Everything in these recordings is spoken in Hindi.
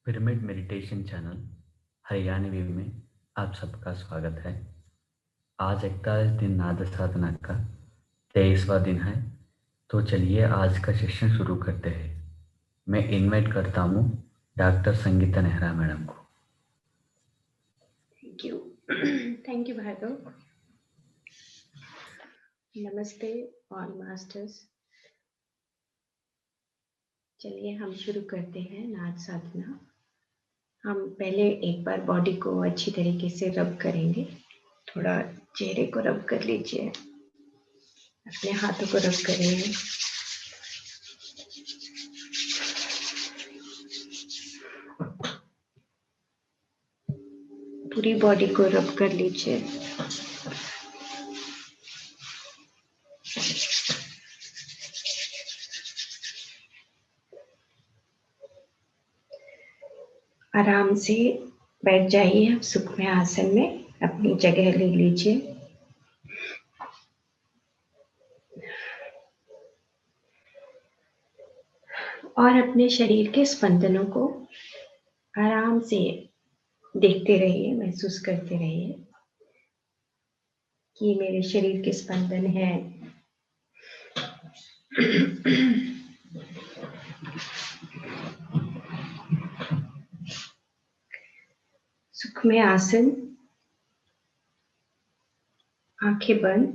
पिरामिड मेडिटेशन चैनल हरियाणवी में आप सबका स्वागत है। आज 41 दिन नाद साधना का 23वां दिन है। तो चलिए आज का सेशन शुरू करते हैं। मैं इनवाइट करता हूँ डॉक्टर संगीता नेहरा मैडम को। Thank you thank you Bhargav. Namaste all masters. चलिए हम शुरू करते हैं नाद साधना। हम पहले एक बार बॉडी को अच्छी तरीके से रब करेंगे। थोड़ा चेहरे को रब कर लीजिए, अपने हाथों को रब करेंगे। पूरी बॉडी को रब कर लीजिए। आराम से बैठ जाइए। आप सुखमय आसन में अपनी जगह ले लीजिए। और अपने शरीर के स्पंदनों को आराम से देखते रहिए, महसूस करते रहिए कि मेरे शरीर के स्पंदन है। सुखमय आसन, आंखें बंद,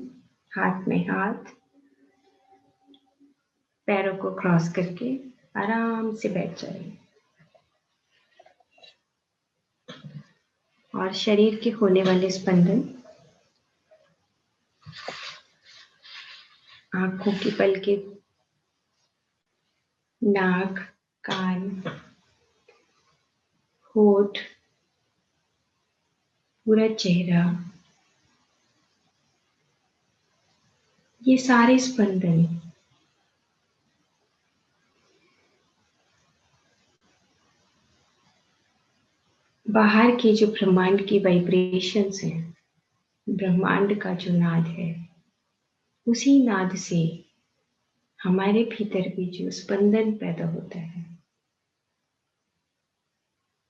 हाथ में हाथ, पैरों को क्रॉस करके आराम से बैठ जाइए। और शरीर के होने वाले स्पंदन, आंखों की पलकें, नाक, कान, होठ, पूरा चेहरा, ये सारे स्पंदन बाहर की जो ब्रह्मांड की वाइब्रेशंस हैं, ब्रह्मांड का जो नाद है, उसी नाद से हमारे भीतर भी जो स्पंदन पैदा होता है,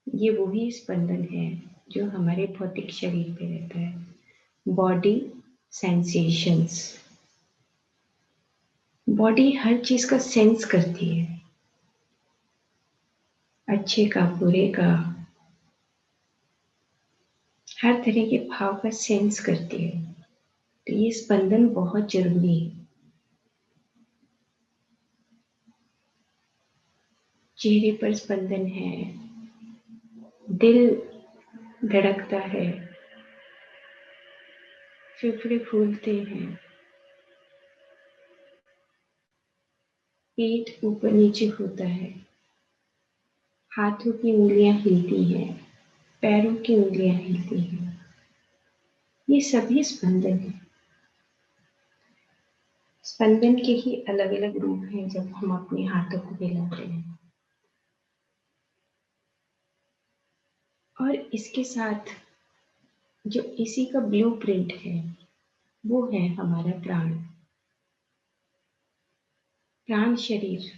ये वही स्पंदन है जो हमारे भौतिक शरीर पे रहता है। बॉडी सेंसेशंस, बॉडी हर चीज का सेंस करती है, अच्छे का, बुरे का, हर तरह के भाव का सेंस करती है। तो ये स्पंदन बहुत जरूरी है। चेहरे पर स्पंदन है, दिल धड़कता है, फेफड़े फूलते हैं, पेट ऊपर नीचे होता है, हाथों की उंगलियां हिलती हैं, पैरों की उंगलियां हिलती हैं। ये सभी स्पंदन है। स्पंदन के ही अलग अलग रूप हैं जब हम अपने हाथों को हिलाते हैं। और इसके साथ जो इसी का ब्लूप्रिंट है, वो है हमारा प्राण। प्राण शरीर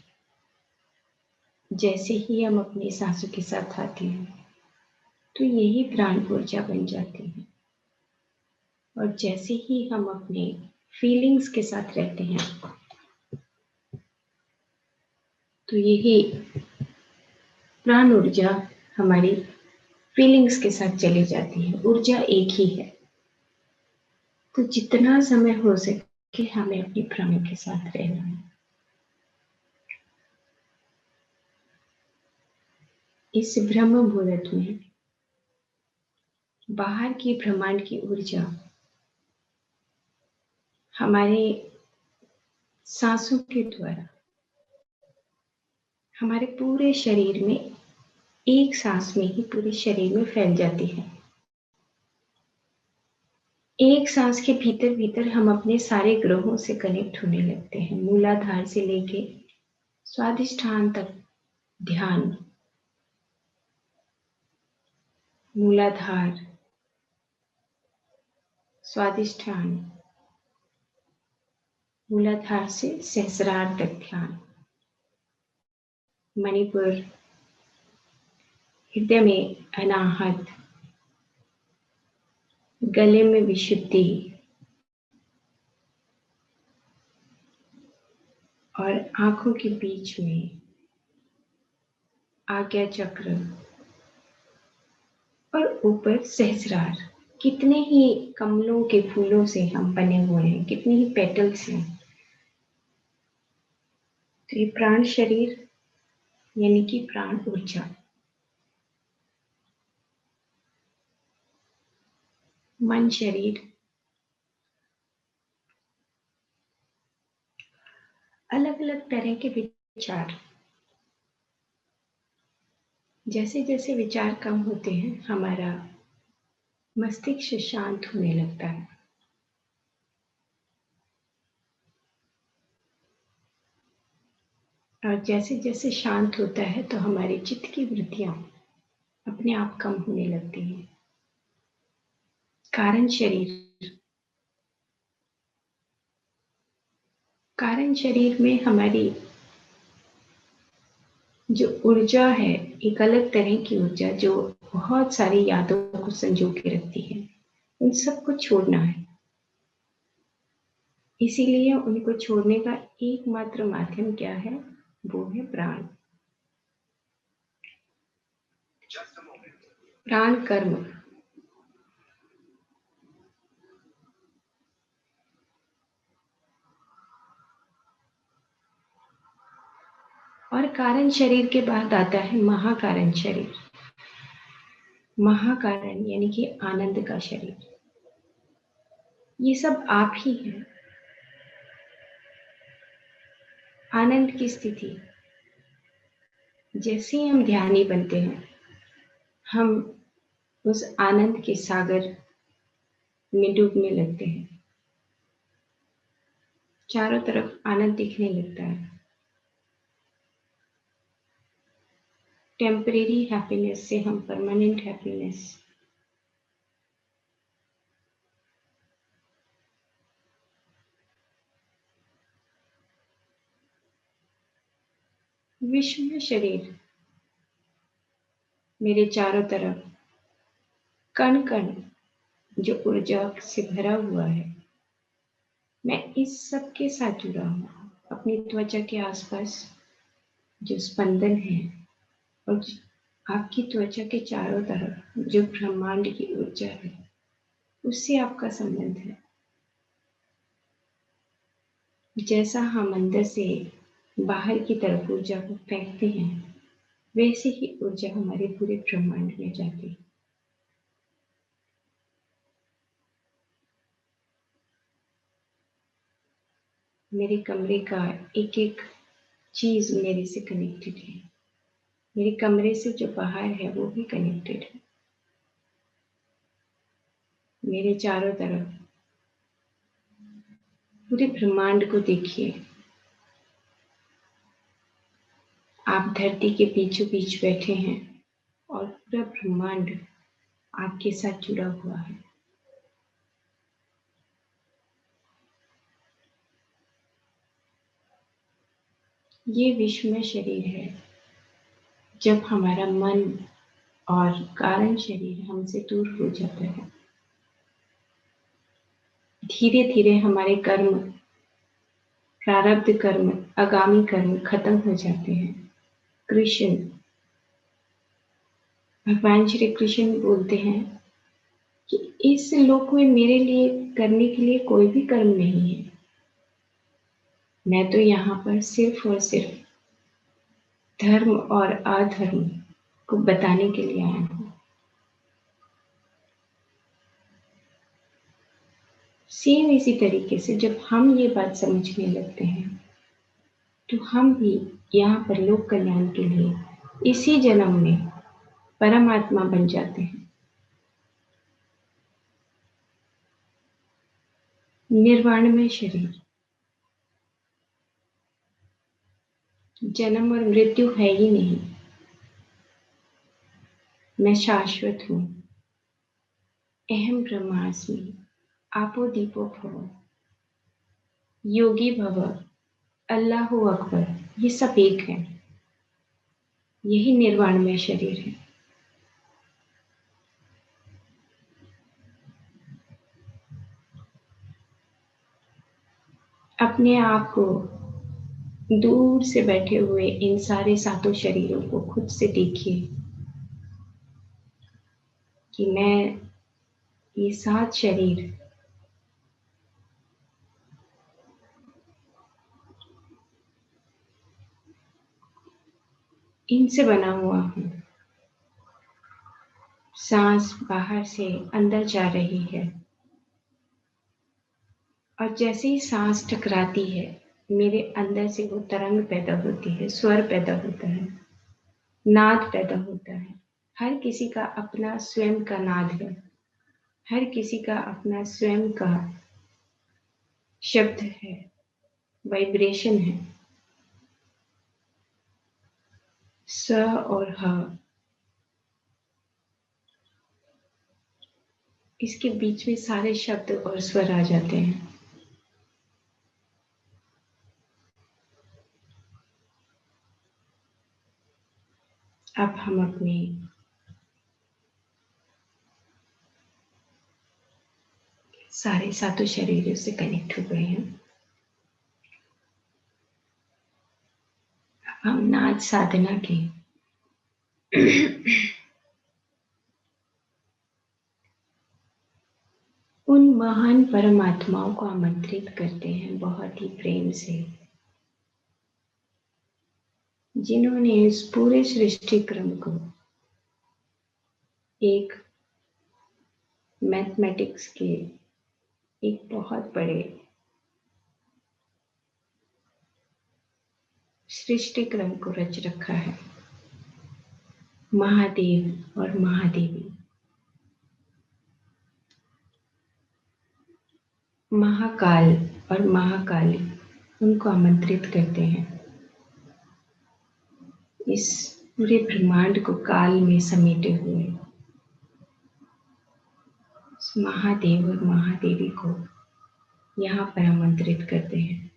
जैसे ही हम अपनी सांसों के साथ आते हैं, तो यही प्राण ऊर्जा बन जाती है। और जैसे ही हम अपने फीलिंग्स के साथ रहते हैं, तो यही प्राण ऊर्जा हमारी फीलिंग्स के साथ चली जाती है। ऊर्जा एक ही है। तो जितना समय हो सके हमें अपने प्राण के साथ रहना है। इस ब्रह्म मुहूर्त में बाहर की ब्रह्मांड की ऊर्जा हमारे सांसों के द्वारा हमारे पूरे शरीर में, एक सांस में ही पूरे शरीर में फैल जाती है। एक सांस के भीतर भीतर हम अपने सारे ग्रहों से कनेक्ट होने लगते हैं। मूलाधार से लेके स्वादिष्ठान तक ध्यान। मूलाधार, स्वादिष्ठान, मूलाधार से सहस्रार तक ध्यान। मणिपुर, हृदय में अनाहत, गले में विशुद्धि और आंखों के बीच में आज्ञा चक्र और ऊपर सहस्रार। कितने ही कमलों के फूलों से हम बने हुए हैं, कितने ही पेटल्स हैं। तो ये प्राण शरीर यानी कि प्राण ऊर्जा, मन शरीर, अलग अलग तरह के विचार। जैसे जैसे विचार कम होते हैं, हमारा मस्तिष्क शांत होने लगता है। और जैसे जैसे शांत होता है तो हमारे चित्त की वृत्तियां अपने आप कम होने लगती हैं। कारण शरीर, कारण शरीर में हमारी जो ऊर्जा है, एक अलग तरह की ऊर्जा जो बहुत सारी यादों को संजो के रखती है, उन सबको छोड़ना है। इसीलिए उनको छोड़ने का एकमात्र माध्यम क्या है? वो है प्राण। प्राण कर्म। और कारण शरीर के बाद आता है महाकारण शरीर। महाकारण यानी कि आनंद का शरीर। ये सब आप ही हैं। आनंद की स्थिति, जैसे ही हम ध्यानी बनते हैं, हम उस आनंद के सागर में डूबने लगते हैं। चारों तरफ आनंद दिखने लगता है। टेम्परेरी हैप्पीनेस से हम परमानेंट हैप्पीनेस, विश्व में शरीर मेरे चारों तरफ कण कण जो ऊर्जा से भरा हुआ है, मैं इस सब के साथ जुड़ा हूँ। अपनी त्वचा के आसपास जो स्पंदन है और आपकी त्वचा के चारों तरफ जो ब्रह्मांड की ऊर्जा है, उससे आपका संबंध है। जैसा हम अंदर से बाहर की तरफ ऊर्जा को फेंकते हैं, वैसे ही ऊर्जा हमारे पूरे ब्रह्मांड में जाती है। मेरे कमरे का एक एक चीज मेरे से कनेक्टेड है। मेरे कमरे से जो बाहर है वो भी कनेक्टेड है। मेरे चारों तरफ पूरे ब्रह्मांड को देखिए। आप धरती के बीचों बीच बैठे हैं और पूरा ब्रह्मांड आपके साथ जुड़ा हुआ है। ये विश्व में शरीर है। जब हमारा मन और कारण शरीर हमसे दूर हो जाता है, धीरे धीरे हमारे कर्म, प्रारब्ध कर्म, आगामी कर्म खत्म हो जाते हैं। कृष्ण, भगवान श्री कृष्ण बोलते हैं कि इस लोक में मेरे लिए करने के लिए कोई भी कर्म नहीं है। मैं तो यहाँ पर सिर्फ और सिर्फ धर्म और अधर्म को बताने के लिए आया हूँ। सेम इसी तरीके से जब हम ये बात समझने लगते हैं, तो हम भी यहाँ पर लोक कल्याण के लिए इसी जन्म में परमात्मा बन जाते हैं। निर्वाण में शरीर, जन्म और मृत्यु है ही नहीं। मैं शाश्वत हूँ। अहम ब्रह्मास्मि, आपो दीपो भव, योगी भव, अल्लाहु अकबर, ये सब एक है। यही निर्वाण में शरीर है। अपने आप को दूर से बैठे हुए इन सारे सातों शरीरों को खुद से देखिए कि मैं ये 7 शरीर इनसे बना हुआ हूँ। सांस बाहर से अंदर जा रही है और जैसे ही सांस टकराती है मेरे अंदर से वो तरंग पैदा होती है, स्वर पैदा होता है, नाद पैदा होता है। हर किसी का अपना स्वयं का नाद है, हर किसी का अपना स्वयं का शब्द है, वाइब्रेशन है। स और ह, इसके बीच में सारे शब्द और स्वर आ जाते हैं। अब हम अपने सारे सातों शरीरों से कनेक्ट हो गए हैं। अब हम नाद साधना के उन महान परमात्माओं को आमंत्रित करते हैं बहुत ही प्रेम से, जिन्होंने इस पूरे सृष्टि क्रम को एक मैथमेटिक्स के एक बहुत बड़े सृष्टि क्रम को रच रखा है। महादेव और महादेवी, महाकाल और महाकाली उनको आमंत्रित करते हैं इस पूरे ब्रह्मांड को काल में समेटे हुए उस महादेव और महादेवी को यहाँ पर आमंत्रित करते हैं,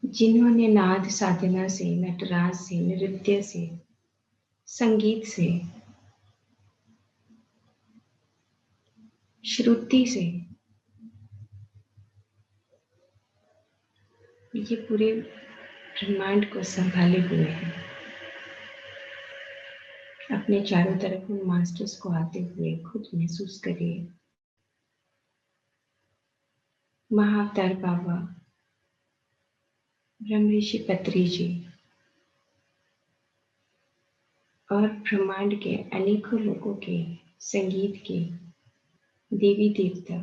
जिन्होंने नाद साधना से, नटराज से, नृत्य से, संगीत से, श्रुति से ये पूरे ब्रह्मांड को संभाले हुए हैं। अपने चारों तरफ उन मास्टर्स को आते हुए खुद महसूस करिए। महाअवतार बाबा, ब्रह्म ऋषि पत्री जी और ब्रह्मांड के अनेकों लोगों के संगीत के देवी देवता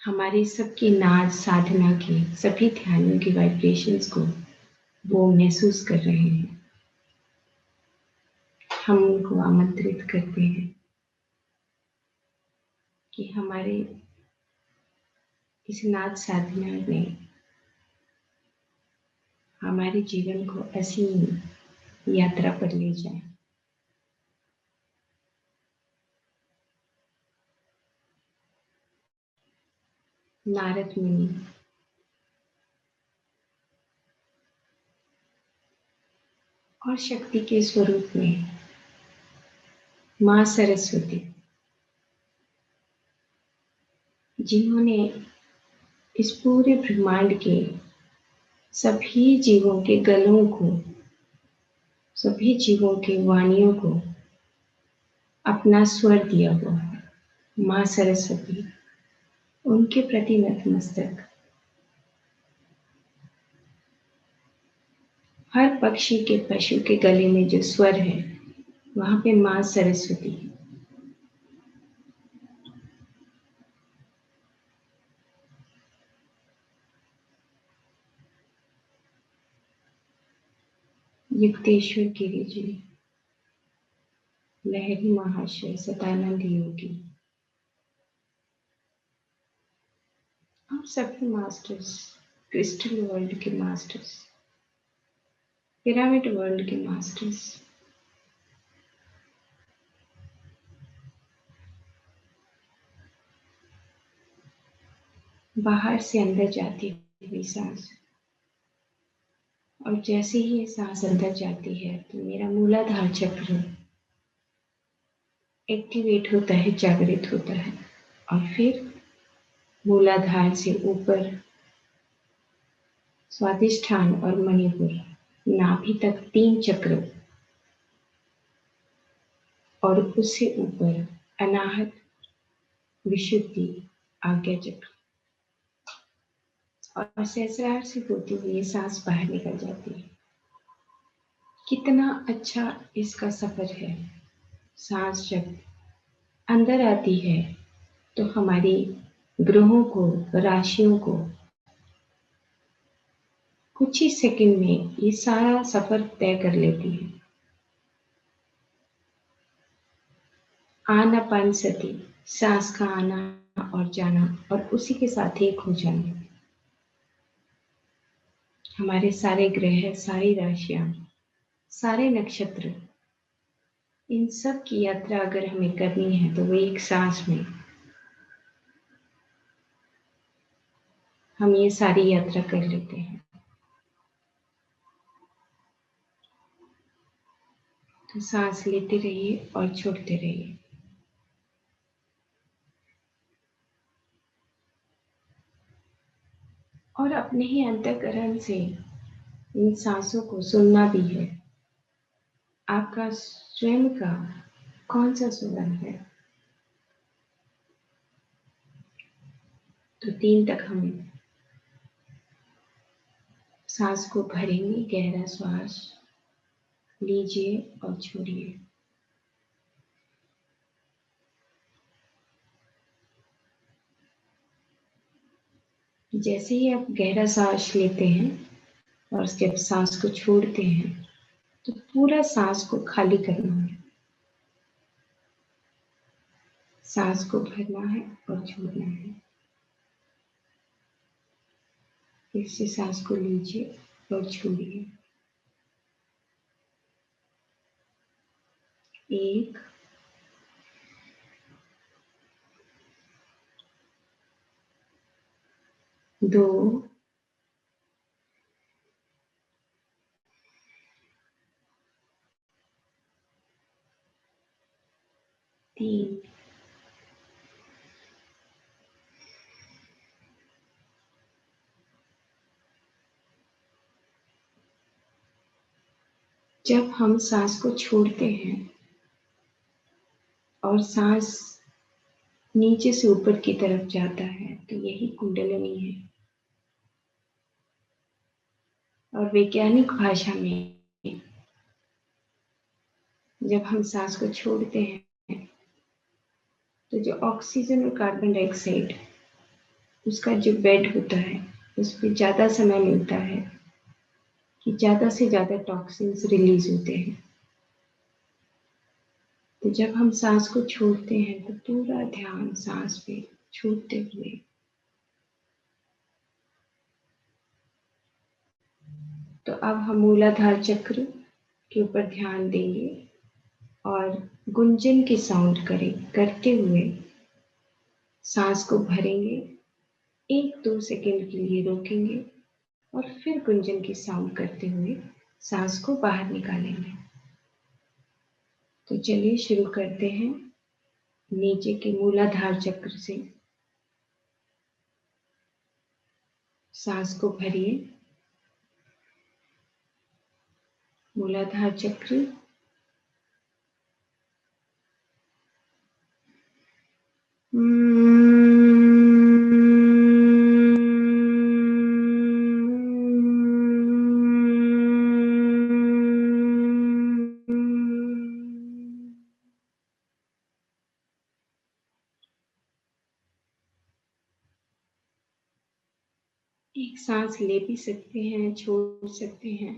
हमारे सबकी नाद साधना के सभी ध्यानों की वाइब्रेशंस को वो महसूस कर रहे हैं। हम उनको आमंत्रित करते हैं कि हमारे इस नाद साधना में हमारे जीवन को असीम यात्रा पर ले जाए। नारद मुनि और शक्ति के स्वरूप में मां सरस्वती, जिन्होंने इस पूरे ब्रह्मांड के सभी जीवों के गलों को, सभी जीवों के वाणियों को अपना स्वर दिया हुआ है, मां सरस्वती, उनके प्रति नतमस्तक। हर पक्षी के, पशु के गले में जो स्वर है वहां पे मां सरस्वती है। युक्तेश्वर गिरी जी, लहरी महाशय, सदानंद योगी और सभी मास्टर्स, क्रिस्टल वर्ल्ड के मास्टर्स, पिरामिड वर्ल्ड के मास्टर्स, बाहर से अंदर जाती हुई सांस, और जैसे ही ये सांस अंदर जाती है तो मेरा मूलाधार चक्र एक्टिवेट होता है, जागृत होता है, और फिर मूलाधार से ऊपर स्वादिष्ठान और मणिपुर, नाभि तक 3 चक्र, और उससे ऊपर अनाहत, विशुद्धि, आज्ञा चक्र, और सहस्रार से होती हुई ये सांस बाहर निकल जाती है। कितना अच्छा इसका सफर है। सांस जब अंदर आती है तो हमारी ग्रहों को, राशियों को कुछ ही सेकंड में ये सारा सफर तय कर लेती है। आनापानसति, सांस का आना और जाना, और उसी के साथ एक हो जाना। हमारे सारे ग्रह, सारी राशियां, सारे नक्षत्र, इन सब की यात्रा अगर हमें करनी है तो वो एक सांस में हम ये सारी यात्रा कर लेते हैं। तो सांस लेते रहिए और छोड़ते रहिए। और अपने ही अंतःकरण से इन सांसों को सुनना भी है। आपका स्वयं का कौन सा सुगंध है? तो 3 तक हम सांस को भरेंगे। गहरा श्वास लीजिए और छोड़िए। जैसे ही आप गहरा सांस लेते हैं और जब सांस को छोड़ते हैं तो पूरा सांस को खाली करना है। सांस को भरना है और छोड़ना है। फिर से सांस को लीजिए और छोड़िए। 1, 2, 3, जब हम सांस को छोड़ते हैं और सांस नीचे से ऊपर की तरफ जाता है तो यही कुंडलिनी है। और वैज्ञानिक भाषा में जब हम सांस को छोड़ते हैं तो जो ऑक्सीजन और कार्बन डाइऑक्साइड उसका जो बेड होता है उस पर ज़्यादा समय मिलता है कि ज़्यादा से ज़्यादा टॉक्सिन्स रिलीज होते हैं। तो जब हम सांस को छोड़ते हैं तो पूरा ध्यान सांस पे छोड़ते हुए तो अब हम मूलाधार चक्र के ऊपर ध्यान देंगे और गुंजन की साउंड करते हुए सांस को भरेंगे। 1-2 सेकंड के लिए रोकेंगे और फिर गुंजन की साउंड करते हुए सांस को बाहर निकालेंगे। तो चलिए शुरू करते हैं। नीचे के मूलाधार चक्र से सांस को भरिए। मूलाधार चक्र, एक सांस ले भी सकते हैं, छोड़ सकते हैं,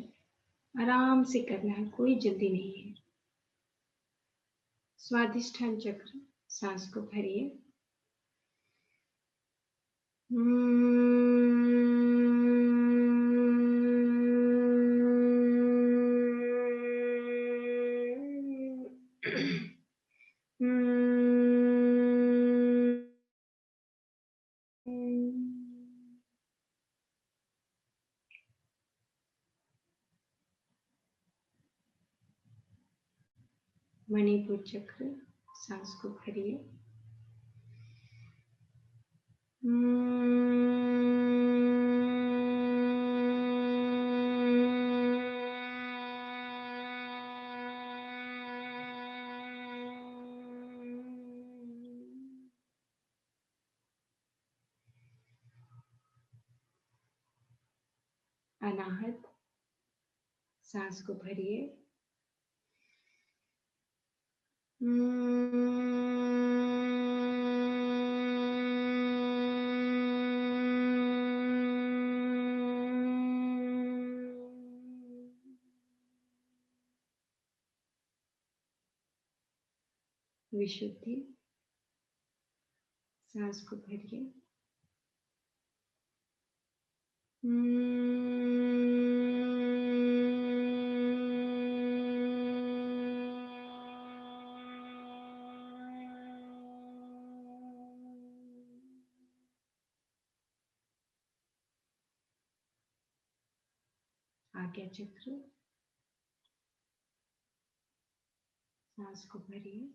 आराम से करना है, कोई जल्दी नहीं है। स्वादिष्ठान चक्र, सांस को भरिए। मणिपुर चक्र, सांस को भरिए। अनाहत, सांस को भरिए। विशुद्धि, सांस को भरिए। आज्ञा चक्र, सांस को भरिए।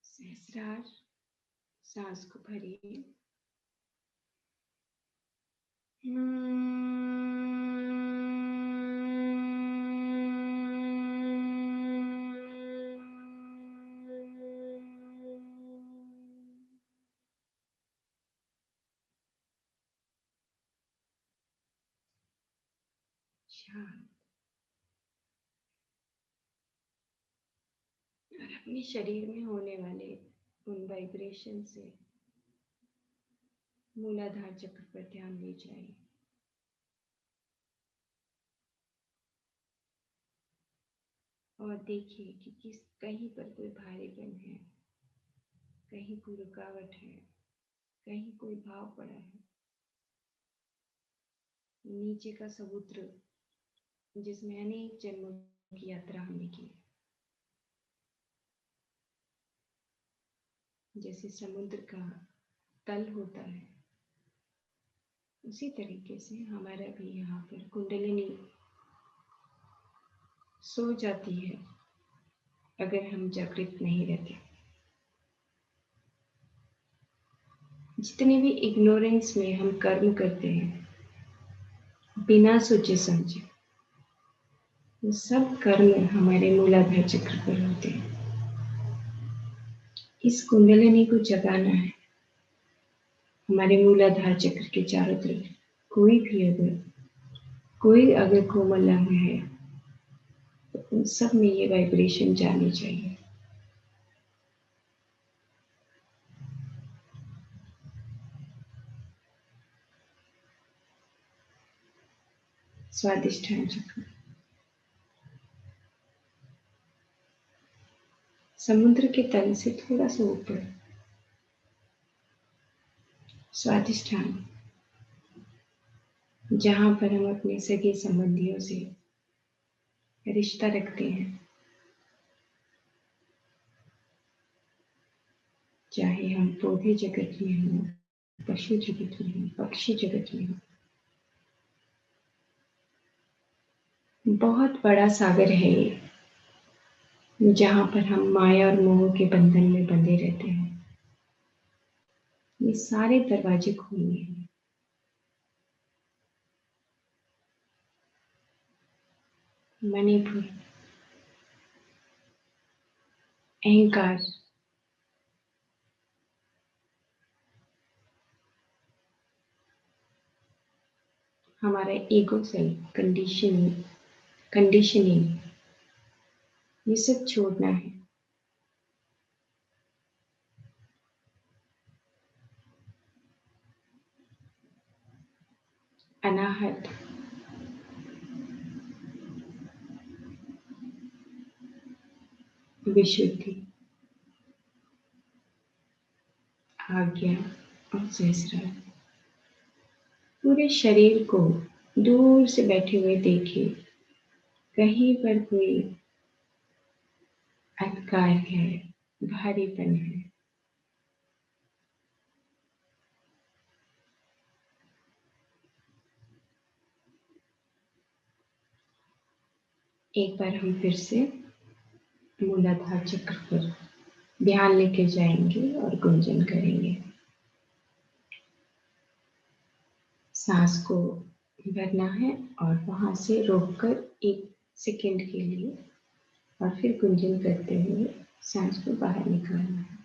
सहस्रार, सांस को भरिए। शांत। और अपने शरीर में होने वाले उन वाइब्रेशन से मूलाधार चक्र पर ध्यान ले जाइए। और देखिए कि किस कहीं पर कोई भारीपन है, कहीं कोई रुकावट है, कहीं कोई भाव पड़ा है। नीचे का समुद्र जिसमें अनेक जन्मों की यात्रा हमने की, जैसे समुद्र का तल होता है, उसी तरीके से हमारा भी यहाँ पर कुंडलिनी सो जाती है अगर हम जागृत नहीं रहते। जितने भी इग्नोरेंस में हम कर्म करते हैं बिना सोचे समझे, वो सब कर्म हमारे मूलाधार चक्र पर होते हैं। इस कुंडलिनी को जगाना है। हमारे मूलाधार चक्र के चारों तरफ कोई अगर कोमल अंग है तो उन सब में ये वाइब्रेशन जानी चाहिए। स्वादिष्ठान चक्र, समुद्र के तल से थोड़ा सा ऊपर स्वादिष्ठान, जहां पर हम अपने सगे संबंधियों से रिश्ता रखते हैं, चाहे हम पौधे जगत में हों, पशु जगत में हों, पक्षी जगत में हों। बहुत बड़ा सागर है ये, जहां पर हम माया और मोह के बंधन में बंधे रहते हैं। ये सारे दरवाजे खोलने हैं। मणिपुर, अहंकार, हमारा ईगो सेल्फ, कंडीशनिंग, ये सब छोड़ना है। अनाहत, विशुद्धि, आज्ञा और सहस्रार। पूरे शरीर को दूर से बैठे हुए देखिए, कहीं पर कोई अंधकार है, भारीपन है। एक बार हम फिर से मूलाधार चक्र पर ध्यान लेके जाएंगे और गुंजन करेंगे। सांस को भरना है और वहां से रोककर 1 सेकेंड के लिए और फिर गुंजन करते हुए सांस को बाहर निकालना है।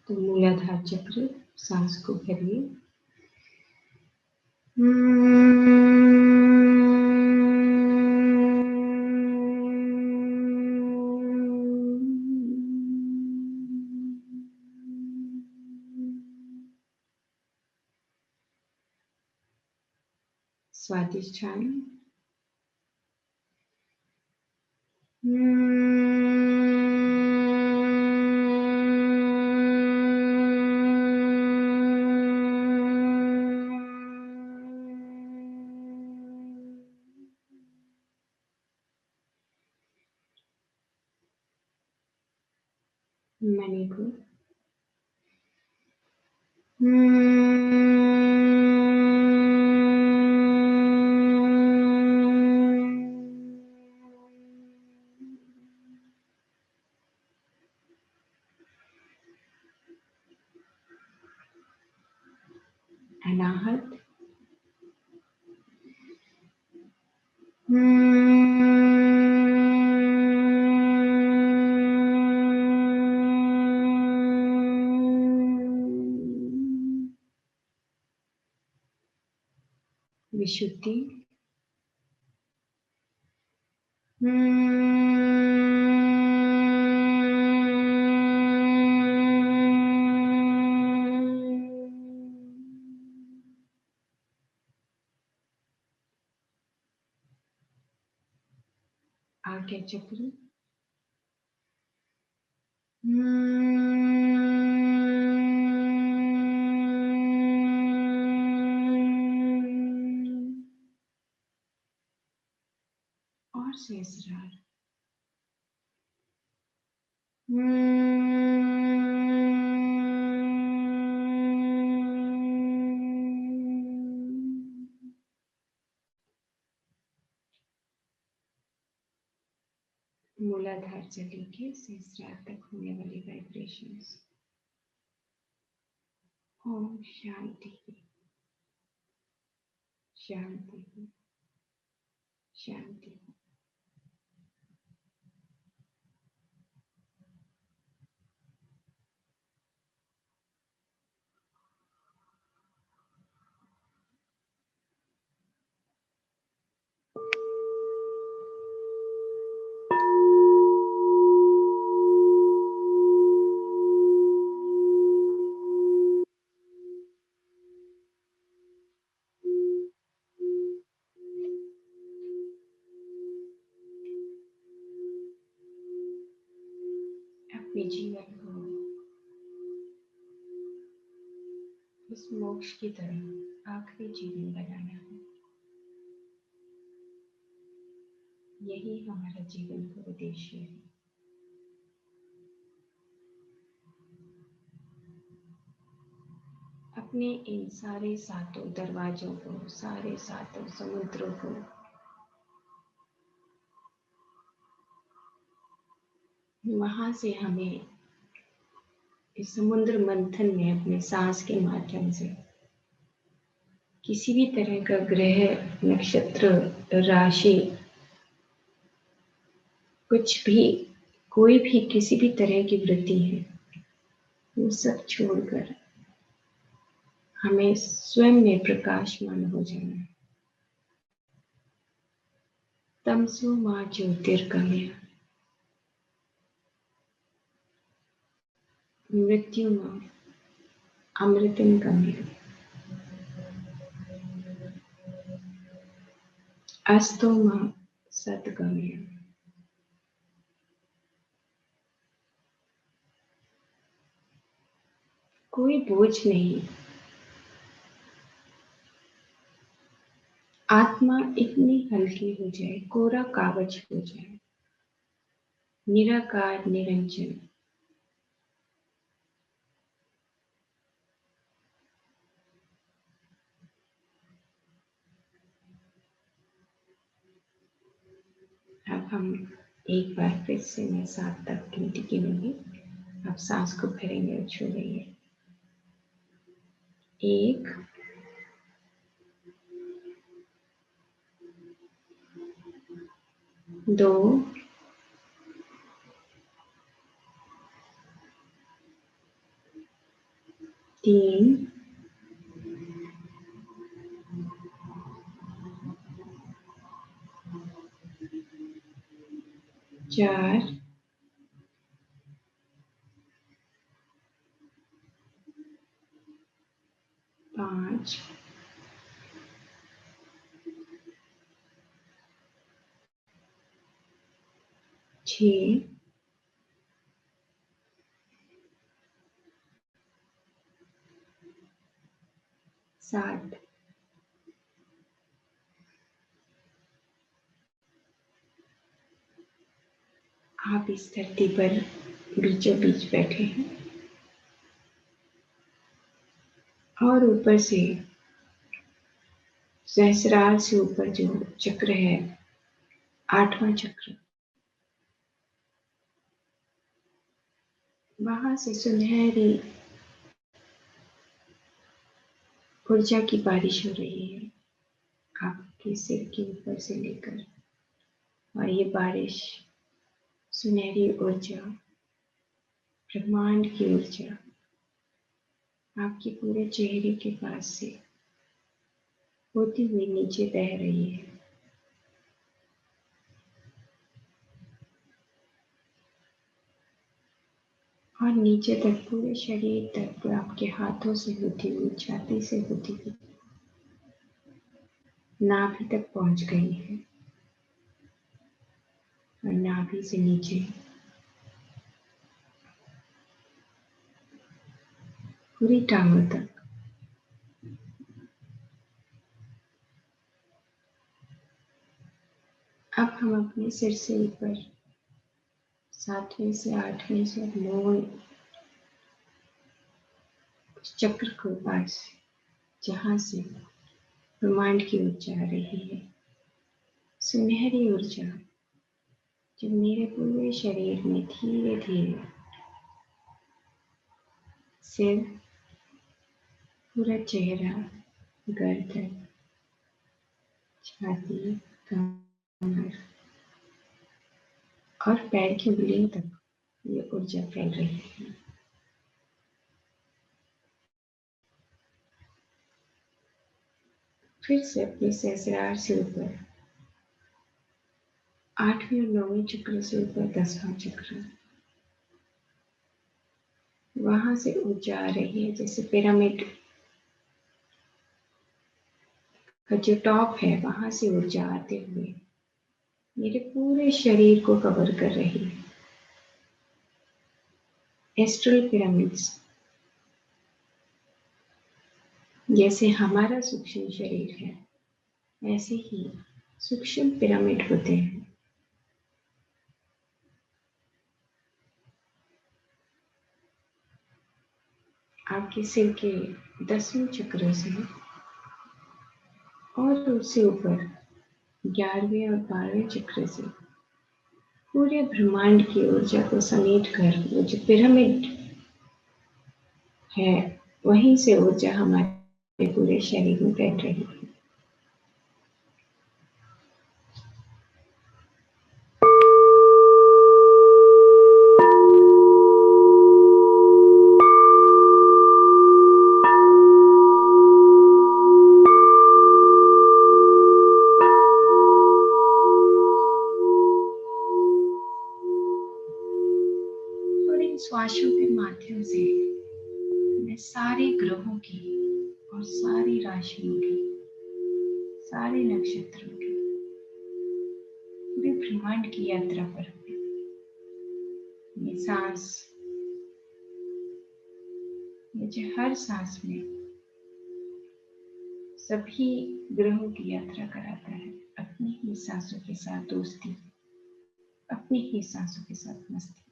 तो मूलाधार चक्र, सांस को भरिए। स्वादिष्ठान। मणिपुर। अनाहत। विशुद्धि। आज्ञा चक्र। और सहस्रार। मूलाधार से लेके सहस्रार तक होने वाली वाइब्रेशंस। ओम शांति, शांति, शांति। अपने जीवन को इस मोक्ष की तरह आखिरी जीवन बनाना है। यही हमारा जीवन का उद्देश्य है। अपने इन सारे सातों दरवाजों को, सारे सातों समुद्रों को वहां से हमें इस समुद्र मंथन में अपने सांस के माध्यम से किसी भी तरह का ग्रह, नक्षत्र, राशि, कुछ भी, कोई भी किसी भी तरह की वृत्ति है, वो सब छोड़कर हमें स्वयं में प्रकाशमान हो जाना है। तमसो मां ज्योतिर्गमय, मृत्यु मां अमृतम गम्य, अस्तो मां सद्गम्य। कोई बोझ नहीं, आत्मा इतनी हल्की हो जाए, कोरा कागज हो जाए, निराकार निरंजन। अब हम एक बार फिर से मैं 7 तक गिनती गिनूंगी। आप सांस को भरेंगे और छोड़ेंगे। 1, 2, 3, 4, 5, 6, 7। आप इस धरती पर बीचों बीच बैठे हैं और ऊपर से सहस्रार से ऊपर जो चक्र है, 8वां चक्र, वहां से सुनहरी ऊर्जा की बारिश हो रही है आपके सिर के ऊपर से लेकर। और ये बारिश सुनहरी ऊर्जा, ब्रह्मांड की ऊर्जा आपके पूरे चेहरे के पास से होती हुई नीचे बह रही है। और नीचे तक, पूरे शरीर तक, आपके हाथों से होती हुई, छाती से होती हुई नाभि तक पहुंच गई है। और नाभि से नीचे पूरी टांगों तक। अब हम अपने सिर से ऊपर 7वें से 8वें से 9वें चक्र को पास, जहां से ब्रह्मांड की ऊर्जा आ रही है, सुनहरी ऊर्जा, जो मेरे पूरे शरीर में धीरे धीरे सिर, पूरा चेहरा, गर्दन, छाती, कमर और पैर की उंगलियों तक ये ऊर्जा फैल रही है। फिर से अपने सहस्रार से ऊपर 8वें और 9वें चक्र से ऊपर 10वां चक्र, वहां से ऊर्जा आ रही है, जैसे पिरामिड का जो टॉप है, वहां से ऊर्जा आते हुए मेरे पूरे शरीर को कवर कर रही है। एस्ट्रल पिरामिड्स, जैसे हमारा सूक्ष्म शरीर है, ऐसे ही सूक्ष्म पिरामिड होते हैं। आपके सिर के 10वें चक्र से और उससे ऊपर 11वें और 12वें चक्र से पूरे ब्रह्मांड की ऊर्जा को समेट कर वो जो पिरामिड है, वहीं से ऊर्जा हमारे पूरे शरीर में बैठ रही है। श्वासों के माध्यम से मैं सारे ग्रहों की और सारी राशियों की, सारे नक्षत्रों की, पूरे ब्रह्मांड की यात्रा पर हूँ। ये सांस, मुझे हर सांस में सभी ग्रहों की यात्रा कराता है, अपनी ही सांसों के साथ दोस्ती, अपनी ही सांसों के साथ मस्ती।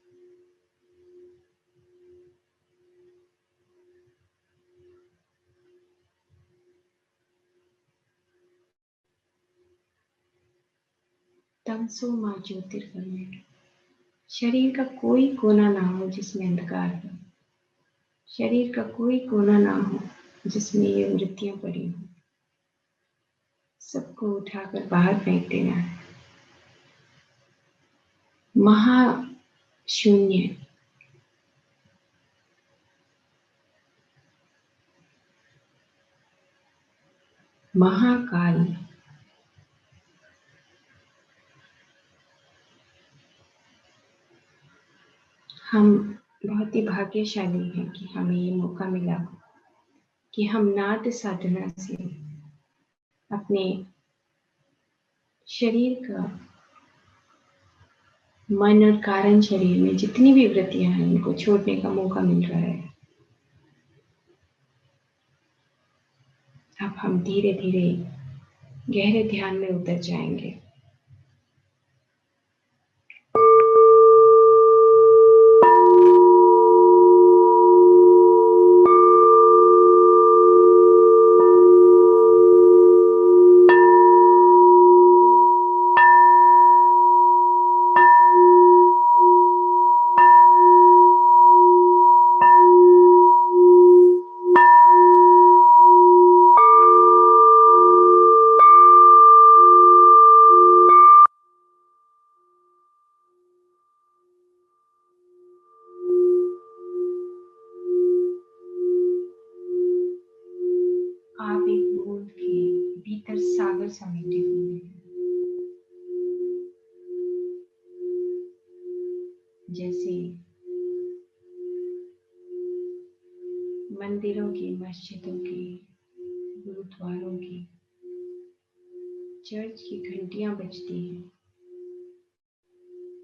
तमसो मां ज्योतिर्गमय। शरीर का कोई कोना ना हो जिसमें अंधकार हो, शरीर का कोई कोना ना हो जिसमें ये वृत्तियां पड़ी हो, सबको उठाकर बाहर फेंक देना है। महाशून्य, महाकाल, हम बहुत ही भाग्यशाली हैं कि हमें ये मौका मिला कि हम नाद साधना से अपने शरीर का, मन और कारण शरीर में जितनी भी वृत्तियां हैं उनको छोड़ने का मौका मिल रहा है। अब हम धीरे धीरे गहरे ध्यान में उतर जाएंगे। आप एक बूंद के भीतर सागर समेटे हुए हैं, जैसे मंदिरों की, मस्जिदों की, गुरुद्वारों की, चर्च की घंटियां बजती हैं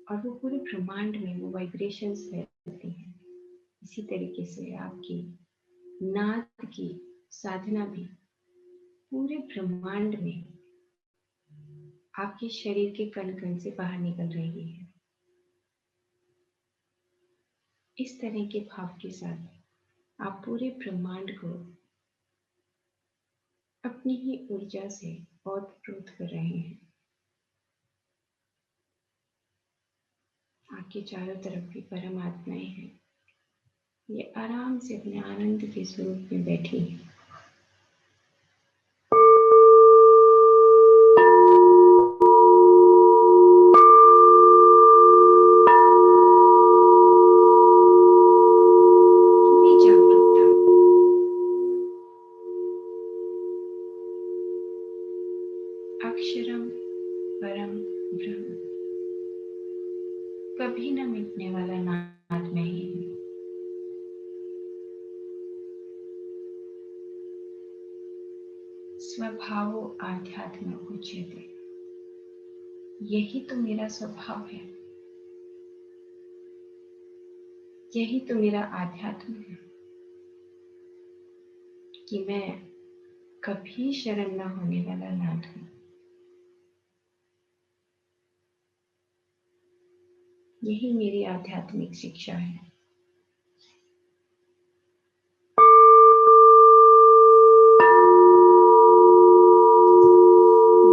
और वो पूरे ब्रह्मांड में वो वाइब्रेशंस फैलती हैं। इसी तरीके से आपकी नाद की साधना भी पूरे ब्रह्मांड में आपके शरीर के कण कण से बाहर निकल रही है। इस तरह के भाव के साथ आप पूरे ब्रह्मांड को अपनी ही ऊर्जा से ओतप्रोत कर रहे हैं। आपके चारों तरफ भी परमात्माएं हैं, ये आराम से अपने आनंद के स्वरूप में बैठी हैं। पूरी जागरूकता, अक्षरम परम ब्रह्म, कभी न मिटने वाला नाद में ही है। स्वभावो आध्यात्म उच्यते, यही तो मेरा स्वभाव है, यही तो मेरा आध्यात्म है कि मैं कभी शरण न होने वाला नाद हूं। यही मेरी आध्यात्मिक शिक्षा है।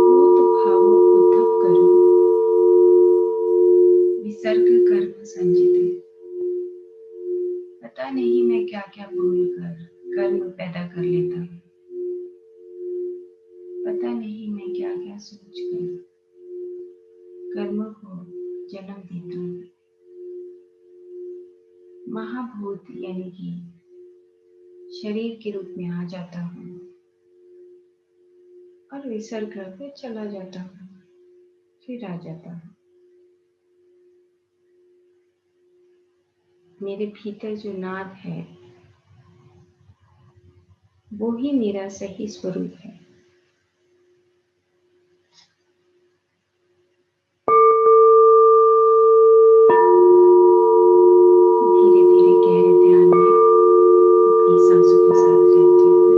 भूत भावो उद्धव करो, विसर्ग कर्म संचिते। पता नहीं मैं क्या क्या भूल कर कर्म पैदा कर लेता हूँ, पता नहीं मैं क्या क्या सोच कर कर्मों को जन्म देता हूँ। महाभूत यानी कि शरीर के रूप में आ जाता हूँ और विसर्ग कर चला जाता हूँ, फिर आ जाता हूँ। मेरे भीतर जो नाद है वो ही मेरा सही स्वरूप है। धीरे धीरे गहरे ध्यान में अपनी सांसों के साथ रहते हुए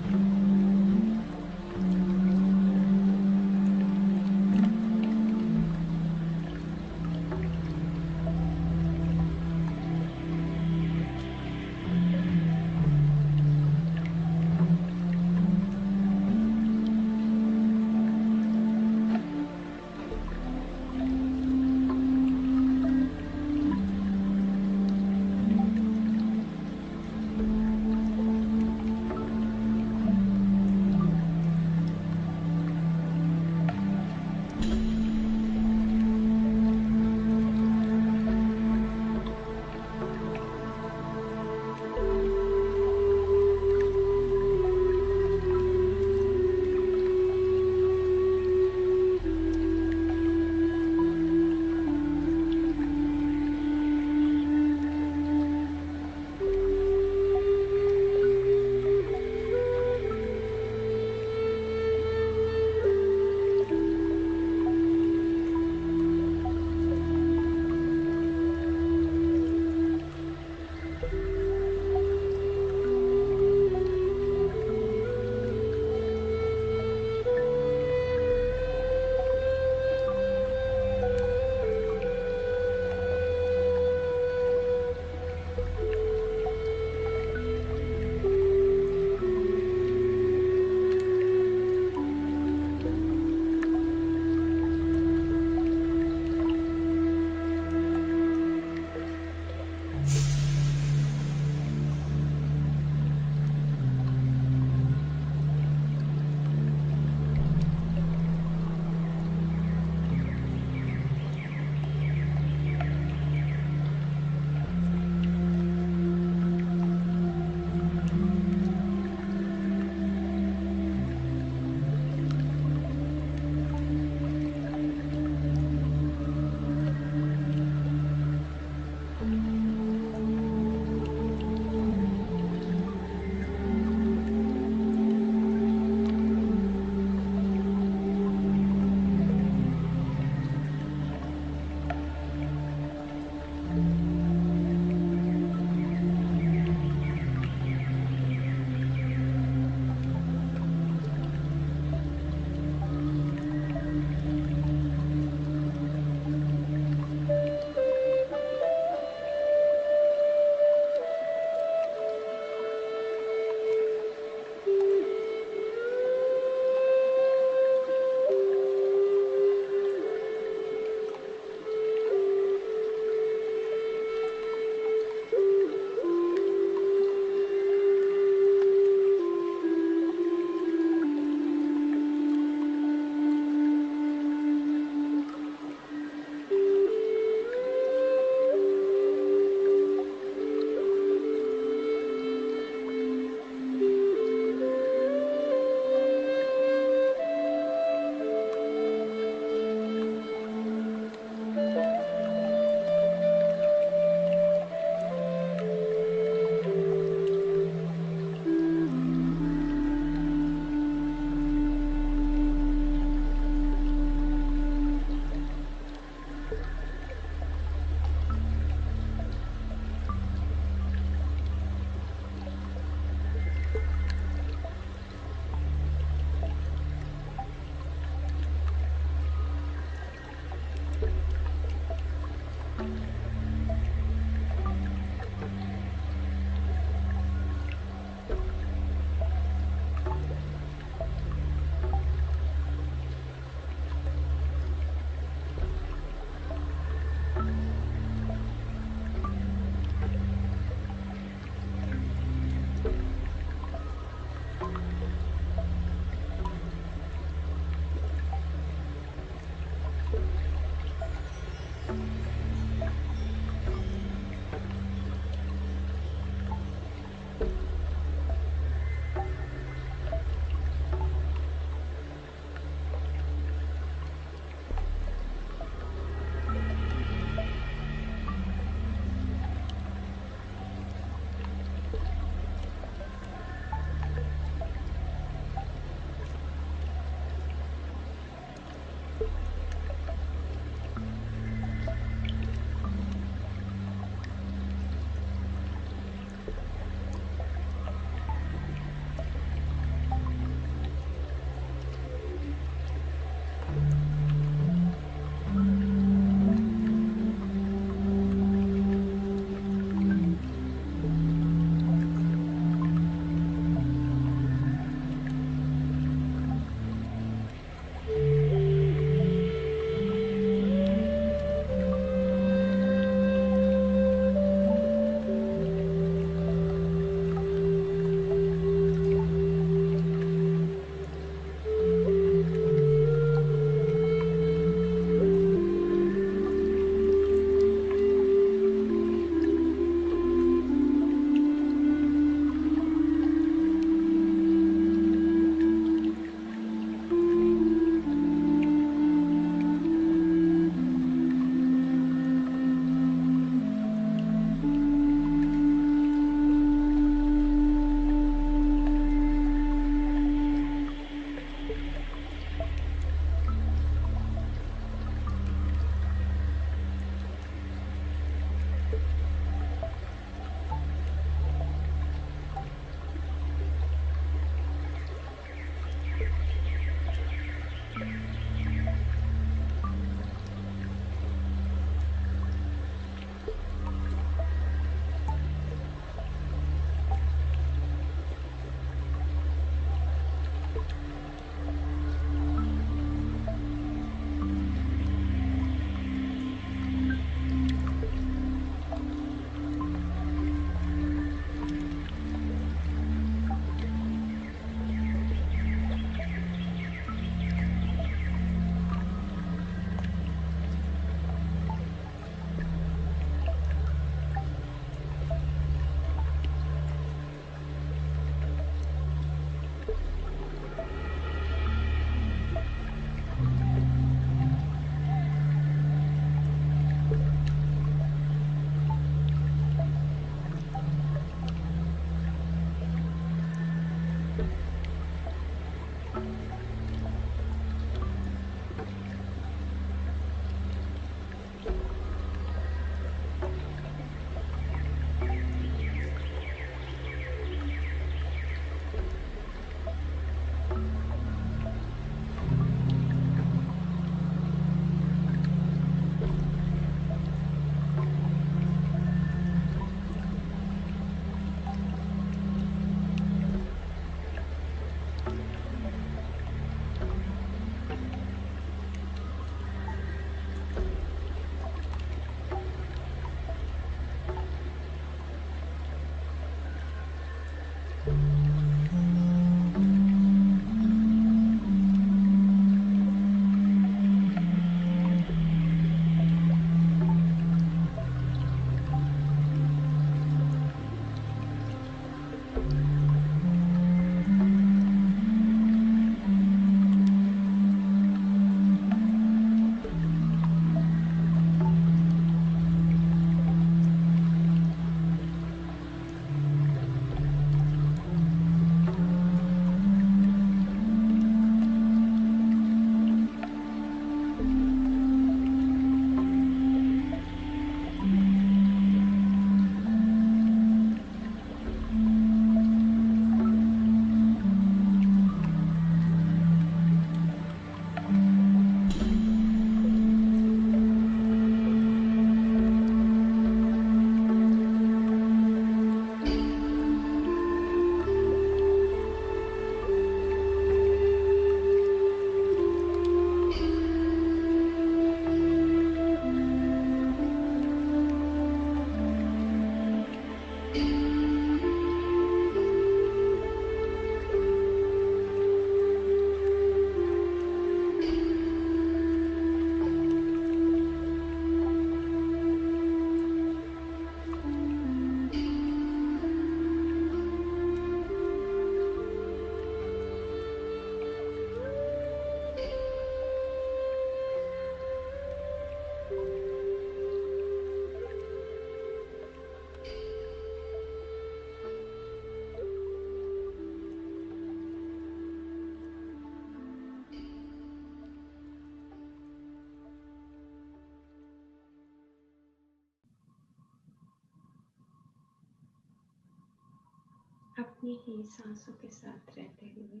अपनी ही सांसों के साथ रहते हुए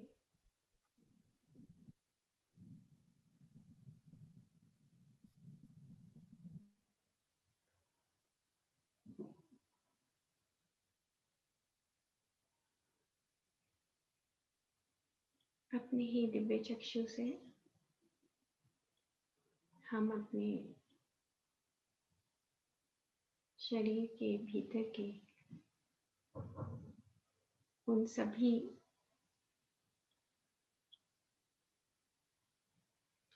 अपने ही दिव्य चक्षु से हम अपने शरीर के भीतर के उन सभी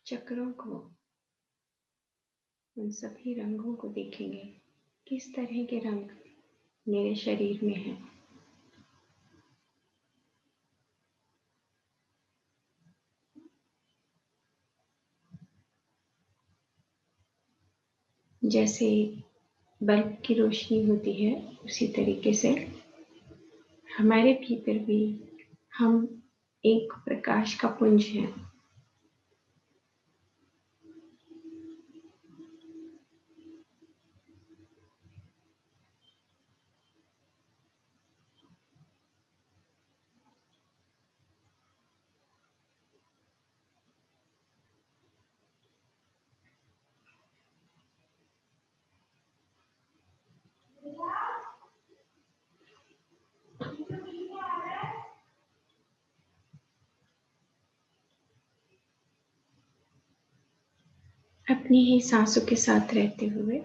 चक्रों को, उन सभी रंगों को देखेंगे। किस तरह के रंग मेरे शरीर में हैं। जैसे बल्ब की रोशनी होती है, उसी तरीके से हमारे भीतर भी हम एक प्रकाश का पुंज हैं। अपनी ही सांसों के साथ रहते हुए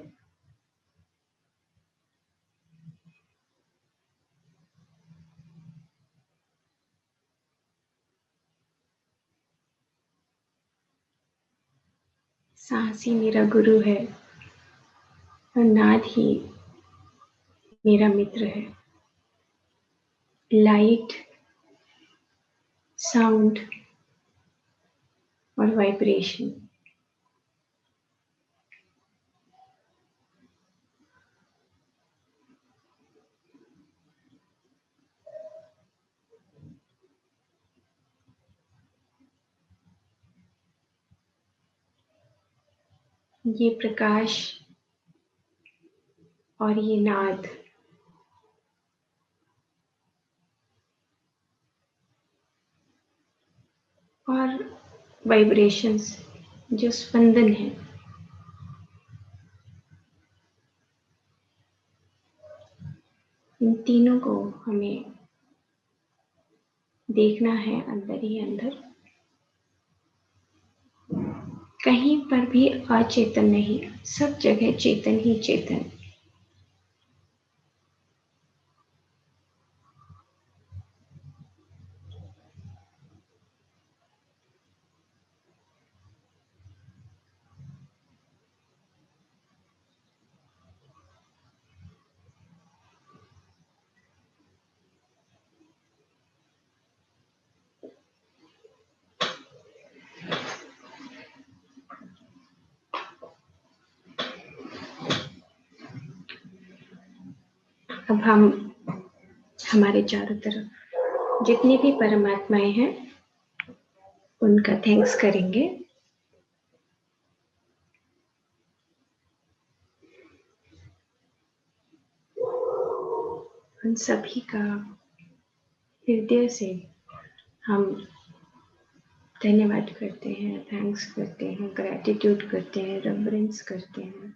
सांस ही मेरा गुरु है और नाद ही मेरा मित्र है। लाइट, साउंड और वाइब्रेशन, ये प्रकाश और ये नाद और वाइब्रेशंस, जो स्पंदन है, इन तीनों को हमें देखना है अंदर ही अंदर। कहीं पर भी अचेतन नहीं, सब जगह चेतन ही चेतन। अब हम हमारे चारों तरफ जितने भी परमात्माएं हैं उनका थैंक्स करेंगे। उन सभी का हृदय से हम धन्यवाद करते हैं, थैंक्स करते हैं, ग्रैटिट्यूड करते हैं, रेवरेंस करते हैं।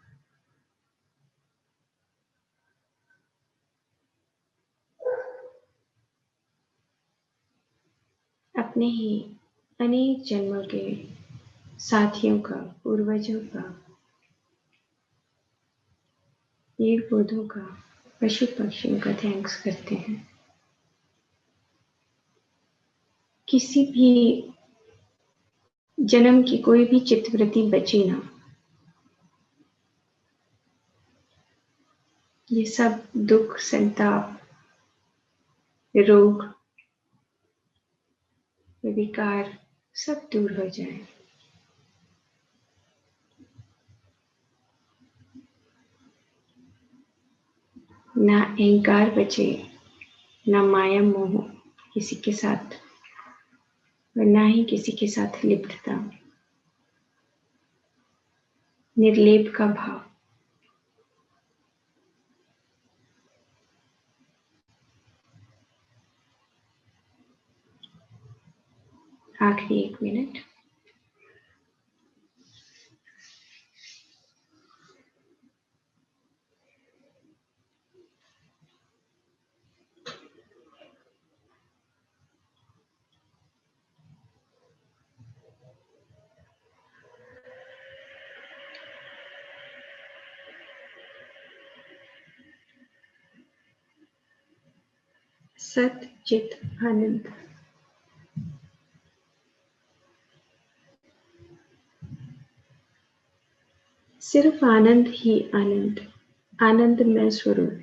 अपने ही अनेक जन्मों के साथियों का, पूर्वजों का, पेड़ पौधों का, पशु पक्षियों का थैंक्स करते हैं। किसी भी जन्म की कोई भी चित्तवृत्ति बची ना, ये सब दुख, संताप, रोग, विकार सब दूर हो जाए। ना अहंकार बचे, ना माया मोह किसी के साथ, और ना ही किसी के साथ लिप्तता। निर्लेप का भाव। आखिरी 1 मिनट। सत चित आनंद। सिर्फ आनंद ही आनंद, आनंदमय स्वरूप।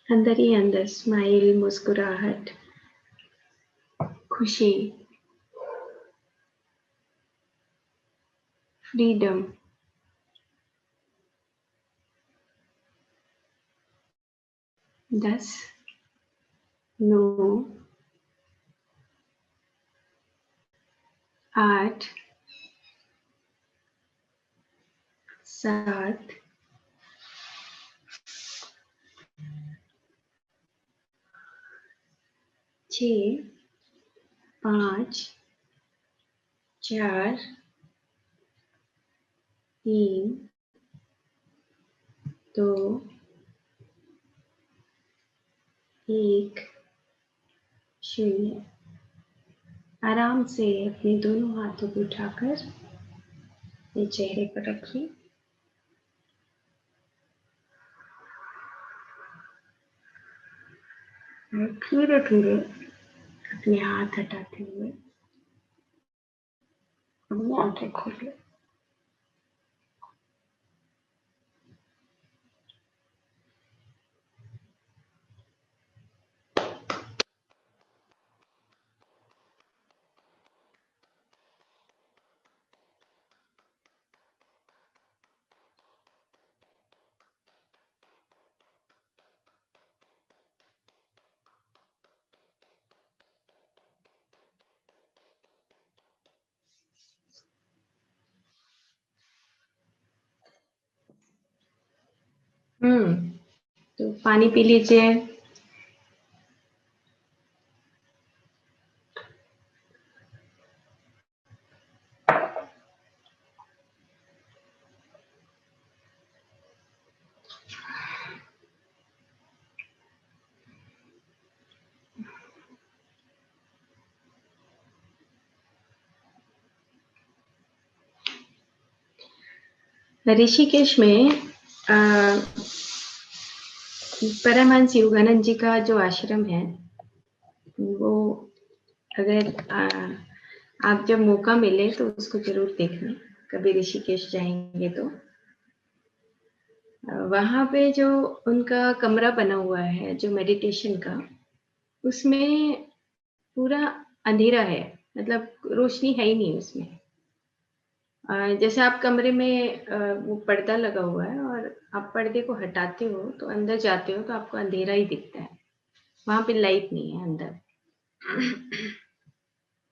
अंदर ही अंदर स्माइल, मुस्कुराहट, खुशी, फ्रीडम, दस, 9, 8, 7, 6, 5, 4, 3, 2, 1, 0। आराम से अपने दोनों हाथों को उठाकर अपने चेहरे पर रखिए। और धीरे धीरे अपने हाथ हटाते हुए अपनी आंखें खोलिए। तो पानी पी लीजिए। ऋषिकेश में परमहंस योगानंद जी का जो आश्रम है, वो अगर आप जब मौका मिले तो उसको जरूर देखना। कभी ऋषिकेश जाएंगे तो वहां पे जो उनका कमरा बना हुआ है जो मेडिटेशन का, उसमें पूरा अंधेरा है, मतलब रोशनी है ही नहीं उसमें। जैसे आप कमरे में वो पर्दा लगा हुआ है और आप पर्दे को हटाते हो तो अंदर जाते हो तो आपको अंधेरा ही दिखता है। वहां पे लाइट नहीं है अंदर,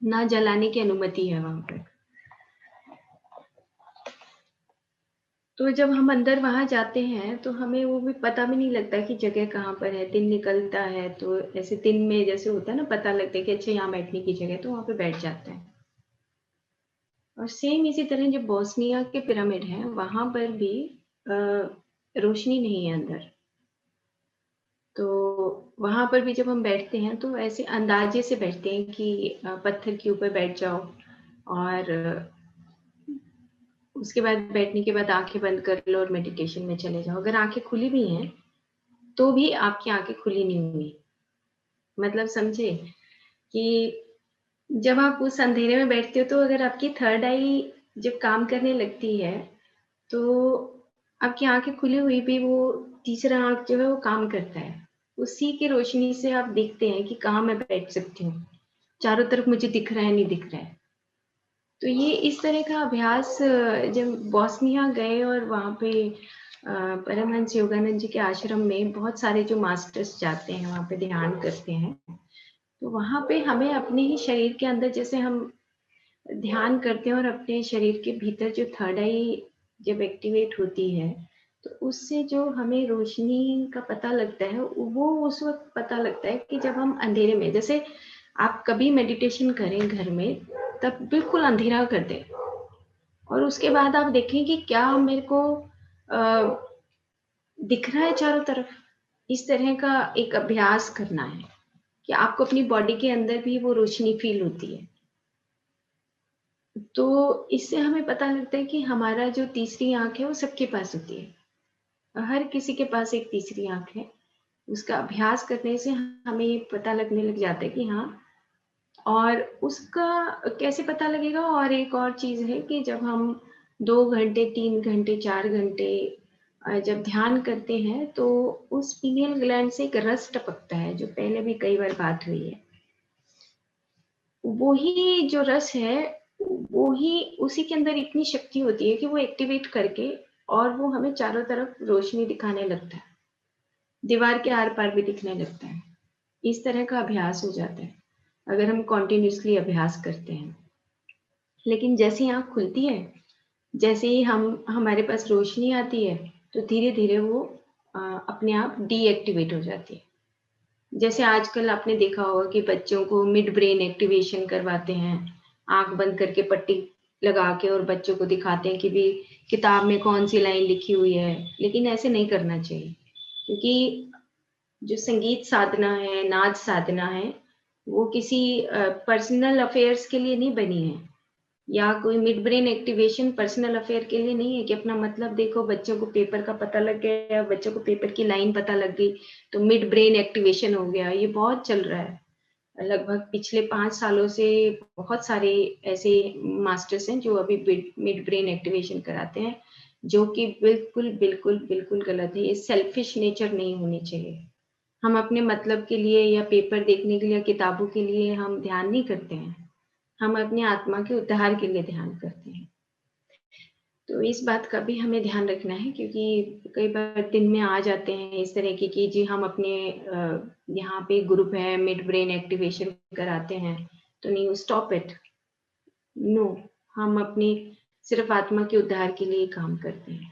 ना जलाने की अनुमति है वहां पर। तो जब हम अंदर वहां जाते हैं तो हमें वो भी पता भी नहीं लगता कि जगह कहाँ पर है। दिन निकलता है तो ऐसे दिन में जैसे होता है ना, पता लगता है कि अच्छा यहाँ बैठने की जगह, तो वहां पे बैठ जाते हैं। और सेम इसी तरह जो बोस्निया के पिरामिड हैं वहां पर भी रोशनी नहीं है अंदर। तो वहां पर भी जब हम बैठते हैं तो ऐसे अंदाजे से बैठते हैं कि पत्थर के ऊपर बैठ जाओ और उसके बाद बैठने के बाद आंखें बंद कर लो और मेडिटेशन में चले जाओ। अगर आंखें खुली भी हैं तो भी आपकी आंखें खुली नहीं हुई। मतलब समझे कि जब आप उस अंधेरे में बैठते हो तो अगर आपकी थर्ड आई जब काम करने लगती है तो आपकी आंखें खुली हुई भी वो तीसरा आंख जो है वो काम करता है। उसी की रोशनी से आप देखते हैं कि कहाँ मैं बैठ सकती हूँ, चारों तरफ मुझे दिख रहा है नहीं दिख रहा है। तो ये इस तरह का अभ्यास जब बोस्निया गए और वहाँ पे परमहंस योगानंद जी के आश्रम में बहुत सारे जो मास्टर्स जाते हैं वहाँ पे ध्यान करते हैं, तो वहाँ पे हमें अपने ही शरीर के अंदर जैसे हम ध्यान करते हैं और अपने शरीर के भीतर जो थर्ड आई जब एक्टिवेट होती है तो उससे जो हमें रोशनी का पता लगता है वो उस वक्त पता लगता है कि जब हम अंधेरे में, जैसे आप कभी मेडिटेशन करें घर में, तब बिल्कुल अंधेरा कर दें और उसके बाद आप देखें कि क्या मेरे को दिख रहा है चारों तरफ। इस तरह का एक अभ्यास करना है कि आपको अपनी बॉडी के अंदर भी वो रोशनी फील होती है। तो इससे हमें पता लगता है कि हमारा जो तीसरी आंख है वो सबके पास होती है। हर किसी के पास एक तीसरी आंख है। उसका अभ्यास करने से हमें ये पता लगने लग जाता है कि हाँ, और उसका कैसे पता लगेगा। और एक और चीज है कि जब हम 2 घंटे 3 घंटे 4 घंटे जब ध्यान करते हैं तो उस पीनियल ग्लैंड से एक रस टपकता है, जो पहले भी कई बार बात हुई है। वो ही जो रस है, वो ही उसी के अंदर इतनी शक्ति होती है कि वो एक्टिवेट करके और वो हमें चारों तरफ रोशनी दिखाने लगता है, दीवार के आर पार भी दिखने लगता है। इस तरह का अभ्यास हो जाता है अगर हम कॉन्टिन्यूसली अभ्यास करते हैं। लेकिन जैसे ही आँख खुलती है, जैसे ही हमारे पास रोशनी आती है, तो धीरे धीरे वो अपने आप डीएक्टिवेट हो जाती है। जैसे आजकल आपने देखा होगा कि बच्चों को मिड ब्रेन एक्टिवेशन करवाते हैं, आंख बंद करके पट्टी लगा के, और बच्चों को दिखाते हैं कि भी किताब में कौन सी लाइन लिखी हुई है। लेकिन ऐसे नहीं करना चाहिए, क्योंकि जो संगीत साधना है, नाच साधना है, वो किसी पर्सनल अफेयर्स के लिए नहीं बनी है, या कोई mid brain activation personal affair के लिए नहीं है कि अपना मतलब देखो, बच्चों को पेपर का पता लग गया, बच्चों को पेपर की लाइन पता लग गई तो मिड ब्रेन एक्टिवेशन हो गया। ये बहुत चल रहा है। लगभग पिछले 5 सालों से बहुत सारे ऐसे मास्टर्स हैं जो अभी मिड ब्रेन एक्टिवेशन कराते हैं, जो कि बिल्कुल बिल्कुल बिल्कुल गलत है। ये सेल्फिश नेचर नहीं होनी चाहिए। हम अपने मतलब के लिए या पेपर देखने के लिए या किताबों के लिए हम ध्यान नहीं करते हैं, हम अपनी आत्मा के उद्धार के लिए ध्यान करते हैं। तो इस बात का भी हमें ध्यान रखना है, क्योंकि कई बार दिन में आ जाते हैं इस तरह की कि जी हम अपने यहाँ पे ग्रुप है मिड ब्रेन एक्टिवेशन कराते हैं, तो नहीं, स्टॉप इट। नो, हम अपनी सिर्फ आत्मा के उद्धार के लिए काम करते हैं।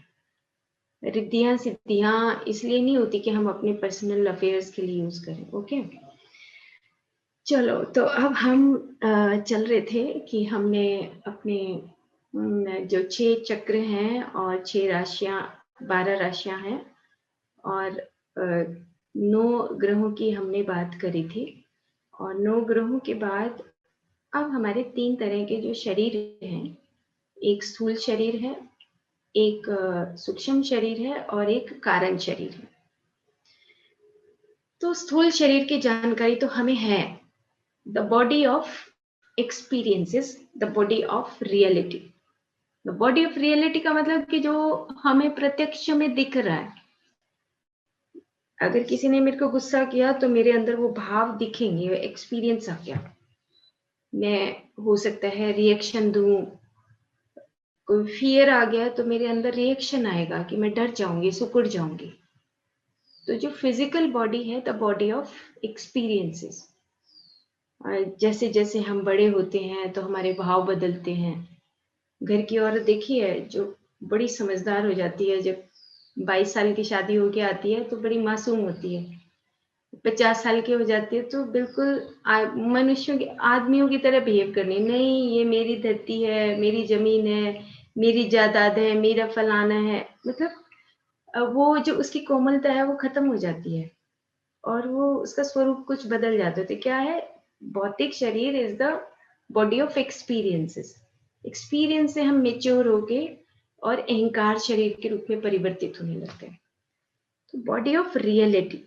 रिद्धियां सिद्धियां इसलिए नहीं होती कि हम अपने पर्सनल अफेयर्स के लिए यूज करें। ओके, चलो, तो अब हम चल रहे थे कि हमने अपने जो 6 चक्र हैं और 6 राशियां, 12 राशियां हैं, और 9 ग्रहों की हमने बात करी थी। और 9 ग्रहों के बाद अब हमारे 3 तरह के जो शरीर हैं, एक स्थूल शरीर है, एक सूक्ष्म शरीर है और एक कारण शरीर है। तो स्थूल शरीर की जानकारी तो हमें है, the body of experiences, the body of reality. The body of reality का मतलब कि जो हमें प्रत्यक्ष में दिख रहा है। अगर किसी ने मेरे को गुस्सा किया तो मेरे अंदर वो भाव दिखेंगे, वो एक्सपीरियंस आ गया। मैं हो सकता है रिएक्शन दूं, कोई फियर आ गया तो मेरे अंदर रिएक्शन आएगा कि मैं डर जाऊंगी, सिकुड़ जाऊंगी। तो जो फिजिकल बॉडी है, द बॉडी ऑफ एक्सपीरियंसेस। जैसे जैसे हम बड़े होते हैं तो हमारे भाव बदलते हैं। घर की औरत देखी है जो बड़ी समझदार हो जाती है, जब 22 साल की शादी होके आती है तो बड़ी मासूम होती है। 50 साल की हो जाती है तो बिल्कुल मनुष्यों के, आदमियों की तरह बिहेव करनी, नहीं ये मेरी धरती है, मेरी जमीन है, मेरी जायदाद है, मेरा फलाना है। मतलब वो जो उसकी कोमलता है वो खत्म हो जाती है और वो उसका स्वरूप कुछ बदल जाता है। तो क्या है, भौतिक शरीर is the body of experiences. Experience से हम मेच्योर होके और अहंकार शरीर के रूप में परिवर्तित होने लगते हैं। तो बॉडी ऑफ रियलिटी।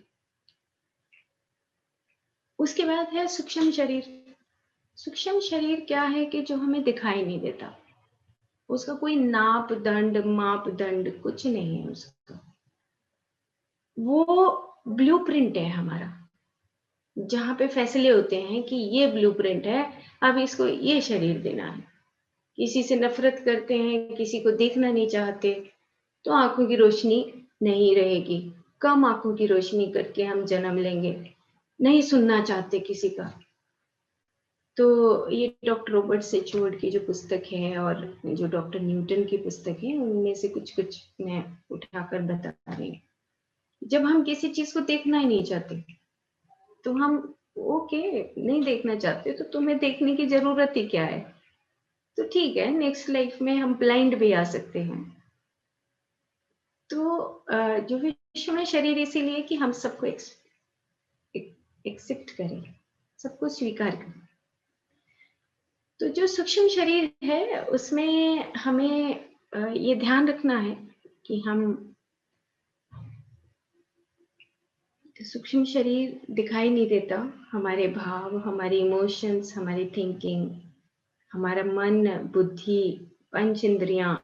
उसके बाद है सूक्ष्म शरीर। सूक्ष्म शरीर क्या है कि जो हमें दिखाई नहीं देता, उसका कोई नाप दंड मापदंड कुछ नहीं है उसका। वो ब्लूप्रिंट है हमारा, जहाँ पे फैसले होते हैं कि ये ब्लूप्रिंट है, अब इसको ये शरीर देना है। किसी से नफरत करते हैं, किसी को देखना नहीं चाहते, तो आंखों की रोशनी नहीं रहेगी। कम आंखों की रोशनी करके हम जन्म लेंगे। नहीं सुनना चाहते किसी का, तो ये डॉक्टर रॉबर्ट सेचवर्ड की जो पुस्तक है और जो डॉक्टर न्यूटन की पुस्तक है, उनमें से कुछ मैं उठाकर बता रही हूँ। जब हम किसी चीज को देखना ही नहीं चाहते, तो हम ओके नहीं देखना चाहते, तो तुम्हें देखने की जरूरत ही क्या है? तो ठीक है, नेक्स्ट लाइफ में हम ब्लाइंड भी आ सकते हैं। तो जो विश्व में शरीर इसीलिए कि हम सबको एक्सेप्ट करें, सबको स्वीकार करें। तो जो सूक्ष्म शरीर है उसमें हमें ये ध्यान रखना है कि हम सूक्ष्म शरीर दिखाई नहीं देता, हमारे भाव, हमारे इमोशंस, हमारी थिंकिंग, हमारा मन, बुद्धि, पंच इंद्रियां,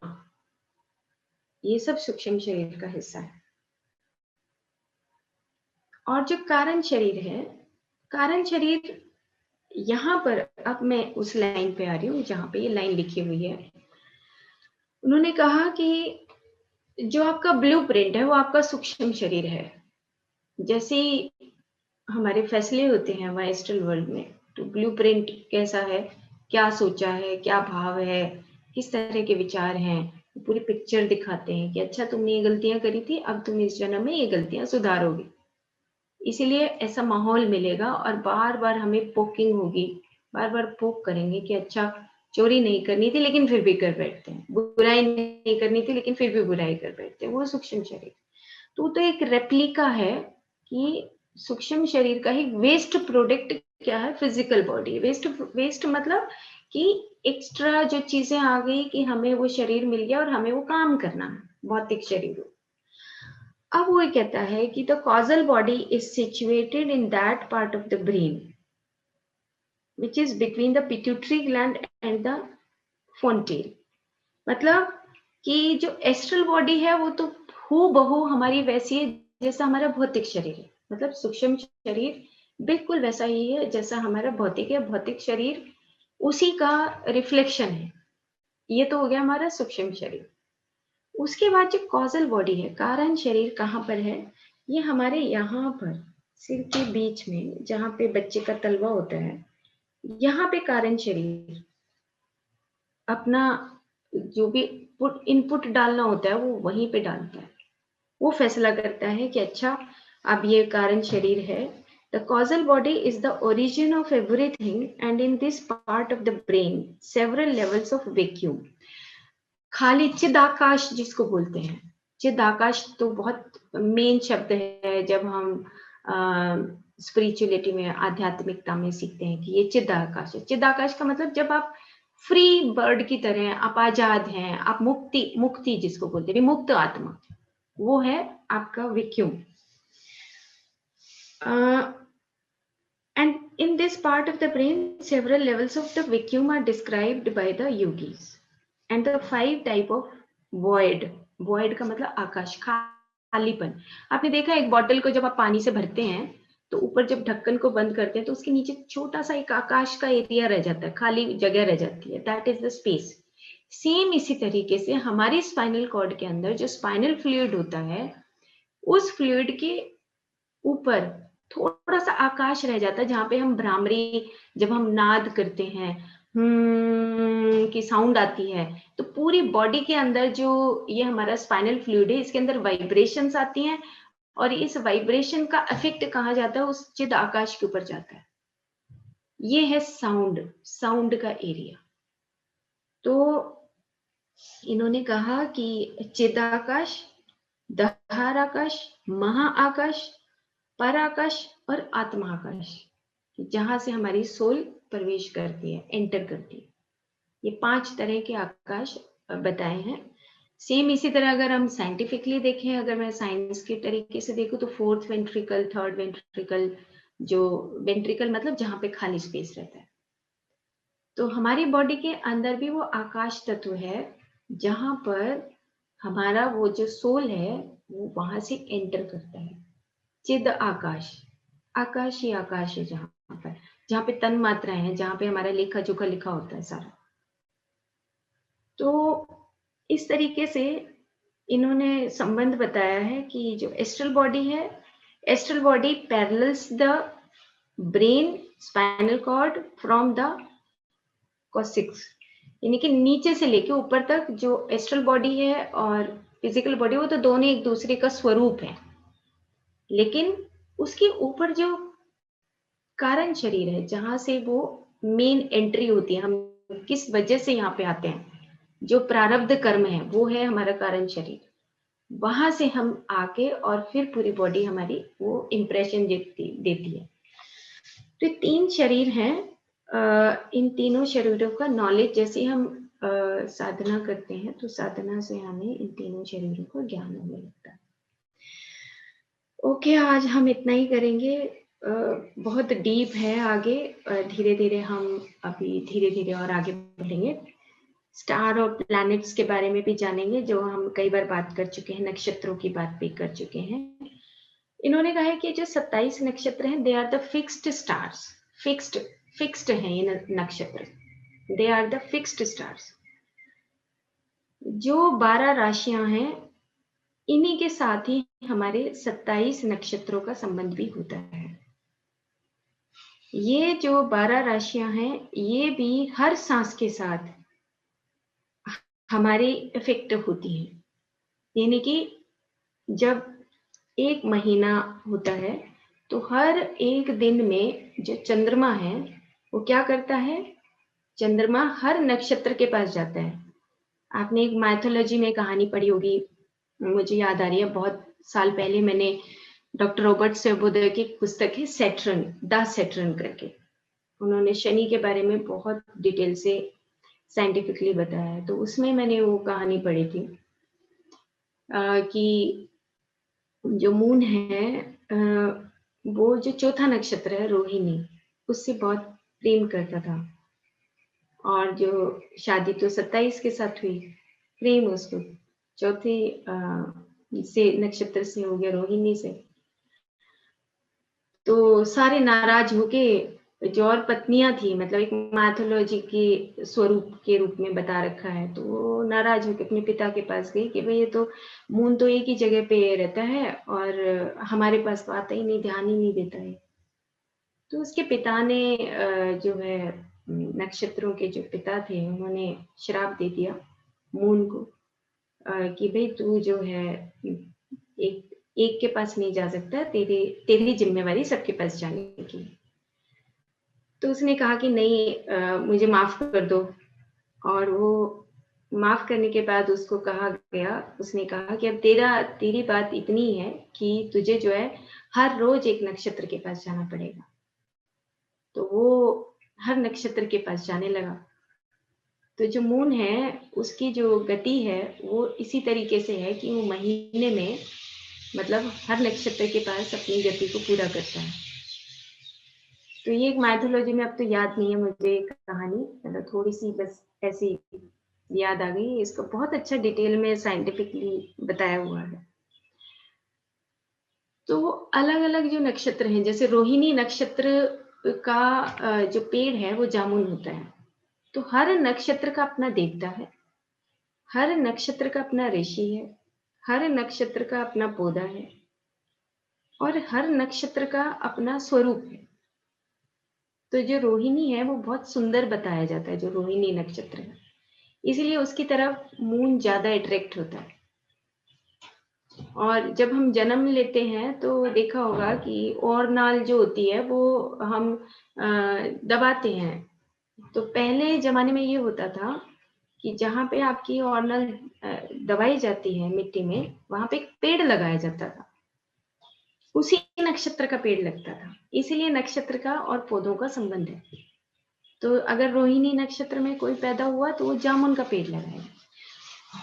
ये सब सूक्ष्म शरीर का हिस्सा है। और जो कारण शरीर है, कारण शरीर यहाँ पर, अब मैं उस लाइन पे आ रही हूँ जहाँ पे ये लाइन लिखी हुई है। उन्होंने कहा कि जो आपका ब्लूप्रिंट है वो आपका सूक्ष्म शरीर है। जैसे हमारे फैसले होते हैं वाइस्ट्रल वर्ल्ड में, तो ब्लूप्रिंट कैसा है, क्या सोचा है, क्या भाव है, किस तरह के विचार हैं, पूरी पिक्चर दिखाते हैं कि अच्छा तुमने ये गलतियां करी थी, अब तुम इस जन्म में ये गलतियां सुधारोगे। इसीलिए ऐसा माहौल मिलेगा और बार बार हमें पोकिंग होगी, बार बार पोक करेंगे कि अच्छा चोरी नहीं करनी थी लेकिन फिर भी कर बैठते हैं, बुराई नहीं करनी थी लेकिन फिर भी बुराई कर बैठते हैं। वो सूक्ष्म शरीर तो एक रेप्लिका है कि सूक्ष्म शरीर का ही वेस्ट प्रोडक्ट क्या है, फिजिकल बॉडी। वेस्ट मतलब कि एक्स्ट्रा जो चीजें आ गई कि हमें वो शरीर मिल गया और हमें वो काम करना है, भौतिक शरीर। अब वो कहता है कि the causal body is situated in that part of the brain which is between the pituitary gland and the fontanel. मतलब कि जो एस्ट्रल बॉडी है वो तो हूबहू हमारी वैसी है जैसा हमारा भौतिक शरीर है। मतलब सूक्ष्म शरीर बिल्कुल वैसा ही है जैसा हमारा भौतिक है, भौतिक शरीर उसी का रिफ्लेक्शन है। ये तो हो गया हमारा सूक्ष्म शरीर। उसके बाद जो कॉजल बॉडी है, कारण शरीर कहाँ पर है? ये हमारे यहाँ पर सिर के बीच में, जहाँ पे बच्चे का तलवा होता है, यहाँ पे कारण शरीर अपना जो भी इनपुट डालना होता है वो वहीं पे डालता है। वो फैसला करता है कि अच्छा अब ये कारण शरीर है। The causal body is the origin of everything and in this part of the brain several levels of vacuum. खाली चिदाकाश जिसको बोलते हैं, चिदाकाश तो बहुत मेन शब्द है जब हम स्पिरिचुअलिटी में, आध्यात्मिकता में सीखते हैं कि ये चिदाकाश है। चिदाकाश का मतलब जब आप फ्री बर्ड की तरह, आप आजाद हैं, आप मुक्ति, मुक्ति जिसको बोलते हैं, मुक्त आत्मा, वो है आपका vacuum. And in this part of the brain, several levels of the vacuum are described by the yogis. And the 5 type of void, void का मतलब आकाश, खालीपन। आपने देखा एक बॉटल को जब आप पानी से भरते हैं तो ऊपर जब ढक्कन को बंद करते हैं तो उसके नीचे छोटा सा एक आकाश का एरिया रह जाता है, खाली जगह रह जाती है, that is the space. Same इसी तरीके से हमारी स्पाइनल कॉर्ड के अंदर जो स्पाइनल फ्लूइड होता है, उस फ्लूइड के ऊपर थोड़ा सा आकाश रह जाता है जहां पे हम भ्रामरी, जब हम नाद करते हैं की साउंड आती है, तो पूरी बॉडी के अंदर जो ये हमारा स्पाइनल फ्लूइड है, इसके अंदर वाइब्रेशंस आती हैं और इस वाइब्रेशन का इफेक्ट कहा जाता है उस चिद आकाश के ऊपर जाता है। ये है साउंड, साउंड का एरिया। तो इन्होंने कहा कि चिदाकाश, दहाराकाश, महाआकाश, पराकाश और आत्माकाश, जहां से हमारी सोल प्रवेश करती है, एंटर करती है। ये 5 तरह के आकाश बताए हैं। सेम इसी तरह अगर हम साइंटिफिकली देखें, अगर मैं साइंस के तरीके से देखूं तो 4th वेंट्रिकल, 3rd वेंट्रिकल, जो वेंट्रिकल मतलब जहां पे खाली स्पेस रहता है, तो हमारी बॉडी के अंदर भी वो आकाश तत्व है जहां पर हमारा वो जो सोल है वो वहां से एंटर करता है। चिद आकाश, आकाश ही आकाश है जहां पे तन मात्राएं हैं, जहां पे हमारा लेखा जोखा लिखा होता है सारा। तो इस तरीके से इन्होंने संबंध बताया है कि जो एस्ट्रल बॉडी है, astral body parallels the brain spinal cord from the coccyx, यानी कि नीचे से लेके ऊपर तक जो एस्ट्रल बॉडी है और फिजिकल बॉडी, वो तो दोनों एक दूसरे का स्वरूप है, लेकिन उसके ऊपर जो कारण शरीर है, जहां से वो मेन एंट्री होती है, हम किस वजह से यहाँ पे आते हैं, जो प्रारब्ध कर्म है वो है हमारा कारण शरीर। वहां से हम आके और फिर पूरी बॉडी हमारी वो इम्प्रेशन देती है। तो 3 शरीर हैं। इन तीनों शरीरों का नॉलेज जैसे हम साधना करते हैं, तो साधना से हमें इन तीनों शरीरों का ज्ञान होने लगता है। ओके, आज हम इतना ही करेंगे। बहुत डीप है आगे, धीरे धीरे हम अभी धीरे धीरे और आगे बढ़ेंगे। स्टार और प्लैनेट्स के बारे में भी जानेंगे, जो हम कई बार बात कर चुके हैं, नक्षत्रों की बात भी कर चुके हैं। इन्होंने कहा है कि जो 27 नक्षत्र हैं, they are the fixed stars. Fixed हैं ये नक्षत्र, they are the fixed stars. जो 12 राशियां हैं, इन्हीं के साथ ही हमारे 27 नक्षत्रों का संबंध भी होता है। ये जो 12 राशियां हैं, ये भी हर सांस के साथ हमारी इफेक्ट होती हैं। यानी कि जब एक महीना होता है, तो हर एक दिन में जो चंद्रमा है वो क्या करता है, चंद्रमा हर नक्षत्र के पास जाता है। आपने एक माइथोलॉजी में कहानी पढ़ी होगी, मुझे याद आ रही है, बहुत साल पहले मैंने डॉक्टर रॉबर्ट सर्वोदय की पुस्तक है सैटर्न, द सैटर्न करके, उन्होंने शनि के बारे में बहुत डिटेल से साइंटिफिकली बताया है। तो उसमें मैंने वो कहानी पढ़ी थी कि जो मून है, वो जो चौथा नक्षत्र है रोहिणी, उससे बहुत प्रेम करता था। और जो शादी तो 27 के साथ हुई, प्रेम उसको चौथे से नक्षत्र से हो गया, रोहिणी से। तो सारे नाराज होके, जो और पत्नियां थी, मतलब एक मैथोलॉजी के स्वरूप के रूप में बता रखा है, तो वो नाराज होके अपने पिता के पास गई कि भाई ये तो मून तो एक ही जगह पे रहता है और हमारे पास तो आता ही नहीं, ध्यान ही नहीं देता है। तो उसके पिता ने जो है, नक्षत्रों के जो पिता थे, उन्होंने श्राप दे दिया मून को कि भाई तू जो है एक एक के पास नहीं जा सकता, तेरी जिम्मेवारी सबके पास जाने की। तो उसने कहा कि नहीं, मुझे माफ कर दो। और वो माफ करने के बाद उसको कहा गया, उसने कहा कि अब तेरी बात इतनी है कि तुझे जो है हर रोज एक नक्षत्र के पास जाना पड़ेगा। तो वो हर नक्षत्र के पास जाने लगा। तो जो मून है, उसकी जो गति है वो इसी तरीके से है कि वो महीने में, मतलब हर नक्षत्र के पास अपनी गति को पूरा करता है। तो ये एक माइथोलॉजी में, अब तो याद नहीं है मुझे कहानी, मतलब थोड़ी सी बस ऐसी याद आ गई। इसको बहुत अच्छा डिटेल में साइंटिफिकली बताया हुआ है। तो अलग अलग जो नक्षत्र हैं, जैसे रोहिणी नक्षत्र का जो पेड़ है वो जामुन होता है। तो हर नक्षत्र का अपना देवता है, हर नक्षत्र का अपना ऋषि है, हर नक्षत्र का अपना पौधा है, और हर नक्षत्र का अपना स्वरूप है। तो जो रोहिणी है वो बहुत सुंदर बताया जाता है, जो रोहिणी नक्षत्र है, इसलिए उसकी तरफ मून ज्यादा अट्रैक्ट होता है। और जब हम जन्म लेते हैं तो देखा होगा कि और नाल जो होती है वो हम दबाते हैं। तो पहले जमाने में ये होता था कि जहाँ पे आपकी ऑर्नल दबाई जाती है मिट्टी में, वहां पे एक पेड़ लगाया जाता था, उसी नक्षत्र का पेड़ लगता था। इसीलिए नक्षत्र का और पौधों का संबंध है। तो अगर रोहिणी नक्षत्र में कोई पैदा हुआ तो वो जामुन का पेड़ लगाएगा।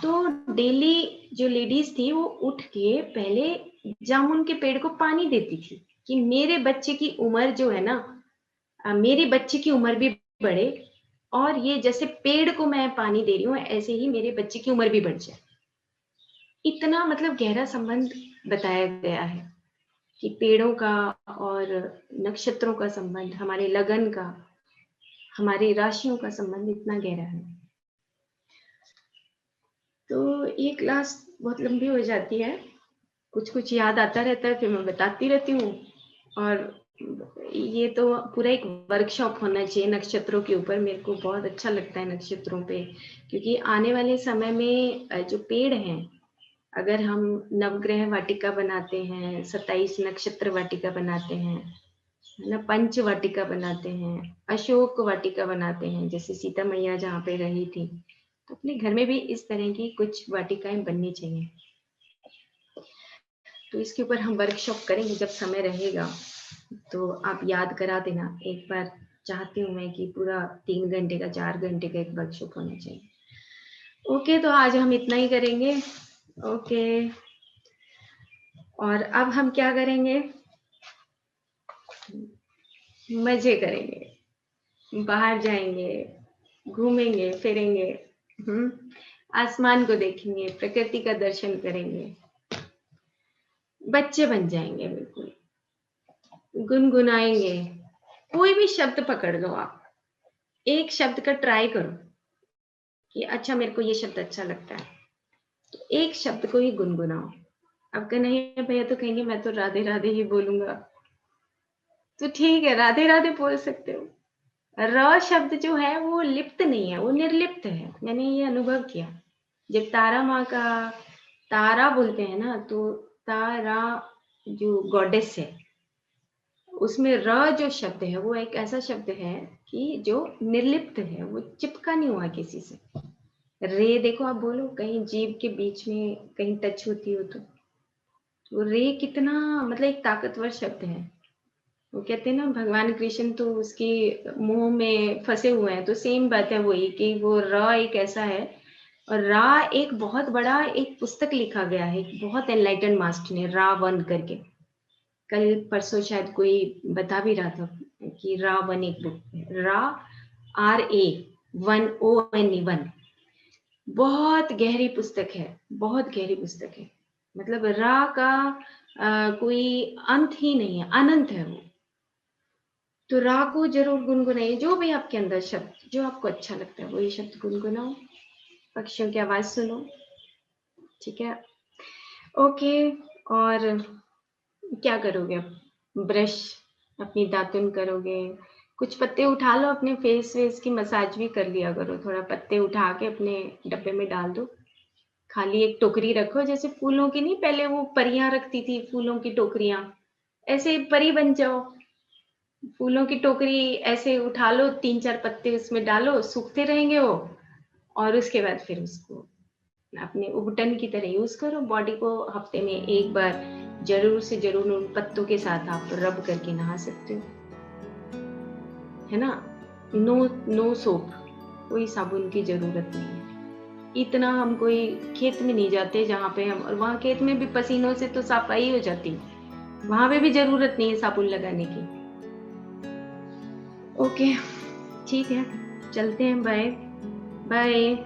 तो डेली जो लेडीज थी वो उठ के पहले जामुन के पेड़ को पानी देती थी कि मेरे बच्चे की उम्र जो है ना, मेरे बच्चे की उम्र भी बढ़े, और ये जैसे पेड़ को मैं पानी दे रही हूँ ऐसे ही मेरे बच्चे की उम्र भी बढ़ जाए। इतना मतलब गहरा संबंध बताया गया है कि पेड़ों का और नक्षत्रों का संबंध, हमारे लगन का, हमारी राशियों का संबंध इतना गहरा है। तो ये क्लास बहुत लंबी हो जाती है, कुछ कुछ याद आता रहता है, फिर मैं बताती रहती हूँ। और ये तो पूरा एक वर्कशॉप होना चाहिए नक्षत्रों के ऊपर। मेरे को बहुत अच्छा लगता है नक्षत्रों पे, क्योंकि आने वाले समय में जो पेड़ हैं, अगर हम नवग्रह वाटिका बनाते हैं, 27 नक्षत्र वाटिका बनाते हैं, है ना, पंच वाटिका बनाते हैं, अशोक वाटिका बनाते हैं, जैसे सीता मैया जहाँ पे रही थी, तो अपने घर में भी इस तरह की कुछ वाटिकाएं बननी चाहिए। तो इसके ऊपर हम वर्कशॉप करेंगे जब समय रहेगा, तो आप याद करा देना एक बार। चाहती हूँ मैं कि पूरा 3 घंटे का 4 घंटे का एक वर्कशॉप होना चाहिए। ओके, तो आज हम इतना ही करेंगे। ओके, और अब हम क्या करेंगे? मजे करेंगे, बाहर जाएंगे, घूमेंगे फिरेंगे, आसमान को देखेंगे, प्रकृति का दर्शन करेंगे, बच्चे बन जाएंगे, बिल्कुल गुनगुनाएंगे। कोई भी शब्द पकड़ लो आप, एक शब्द का ट्राई करो कि अच्छा मेरे को ये शब्द अच्छा लगता है, तो एक शब्द को ही गुनगुनाओ। अब कन्हैया भैया तो कहेंगे मैं तो राधे राधे ही बोलूंगा, तो ठीक है, राधे राधे बोल सकते हो। र शब्द जो है वो लिप्त नहीं है, वो निर्लिप्त है। मैंने ये अनुभव किया जब तारा माँ का तारा बोलते हैं ना, तो तारा जो गॉडेस है, उसमें र जो शब्द है वो एक ऐसा शब्द है कि जो निर्लिप्त है, वो चिपका नहीं हुआ किसी से। रे देखो, आप बोलो कहीं जीभ के बीच में कहीं टच होती हो तो रे कितना मतलब एक ताकतवर शब्द है। वो कहते हैं ना भगवान कृष्ण तो उसके मुंह में फंसे हुए हैं, तो सेम बात है वही कि वो र एक ऐसा है। और रा एक बहुत बड़ा एक पुस्तक लिखा गया है, बहुत एनलाइटन मास्टर ने, रावण करके। कल परसों शायद कोई बता भी रहा था कि रावण एक बुक है, रा RA 1ON1। बहुत गहरी पुस्तक है, बहुत गहरी पुस्तक है। मतलब रा का कोई अंत ही नहीं है, अनंत है वो। तो रा को जरूर गुनगुनाइए, जो भी आपके अंदर शब्द जो आपको अच्छा लगता है वही शब्द गुनगुनाओ, पक्षियों की आवाज सुनो, ठीक है? ओके, और क्या करोगे अब? ब्रश, अपनी दातुन करोगे, कुछ पत्ते उठा लो, अपने फेस वेस की मसाज भी कर लिया करो। थोड़ा पत्ते उठा के अपने डब्बे में डाल दो। खाली एक टोकरी रखो, जैसे फूलों की नहीं पहले वो परियां रखती थी, फूलों की टोकरियां, ऐसे परी बन जाओ। फूलों की टोकरी ऐसे उठा लो, 3-4 पत्ते उसमें डालो, सूखते रहेंगे वो, और उसके बाद फिर उसको अपने उबटन की तरह यूज करो। बॉडी को हफ्ते में एक बार जरूर से जरूर उन पत्तों के साथ आप रब करके नहा सकते हो, है ना? नो सोप, कोई साबुन की जरूरत नहीं है। इतना हम कोई खेत में नहीं जाते जहाँ पे हम, और वहाँ खेत में भी पसीनों से तो सफाई हो जाती, वहां पे भी जरूरत नहीं है साबुन लगाने की। ओके, ठीक है, चलते हैं, बाय बाय।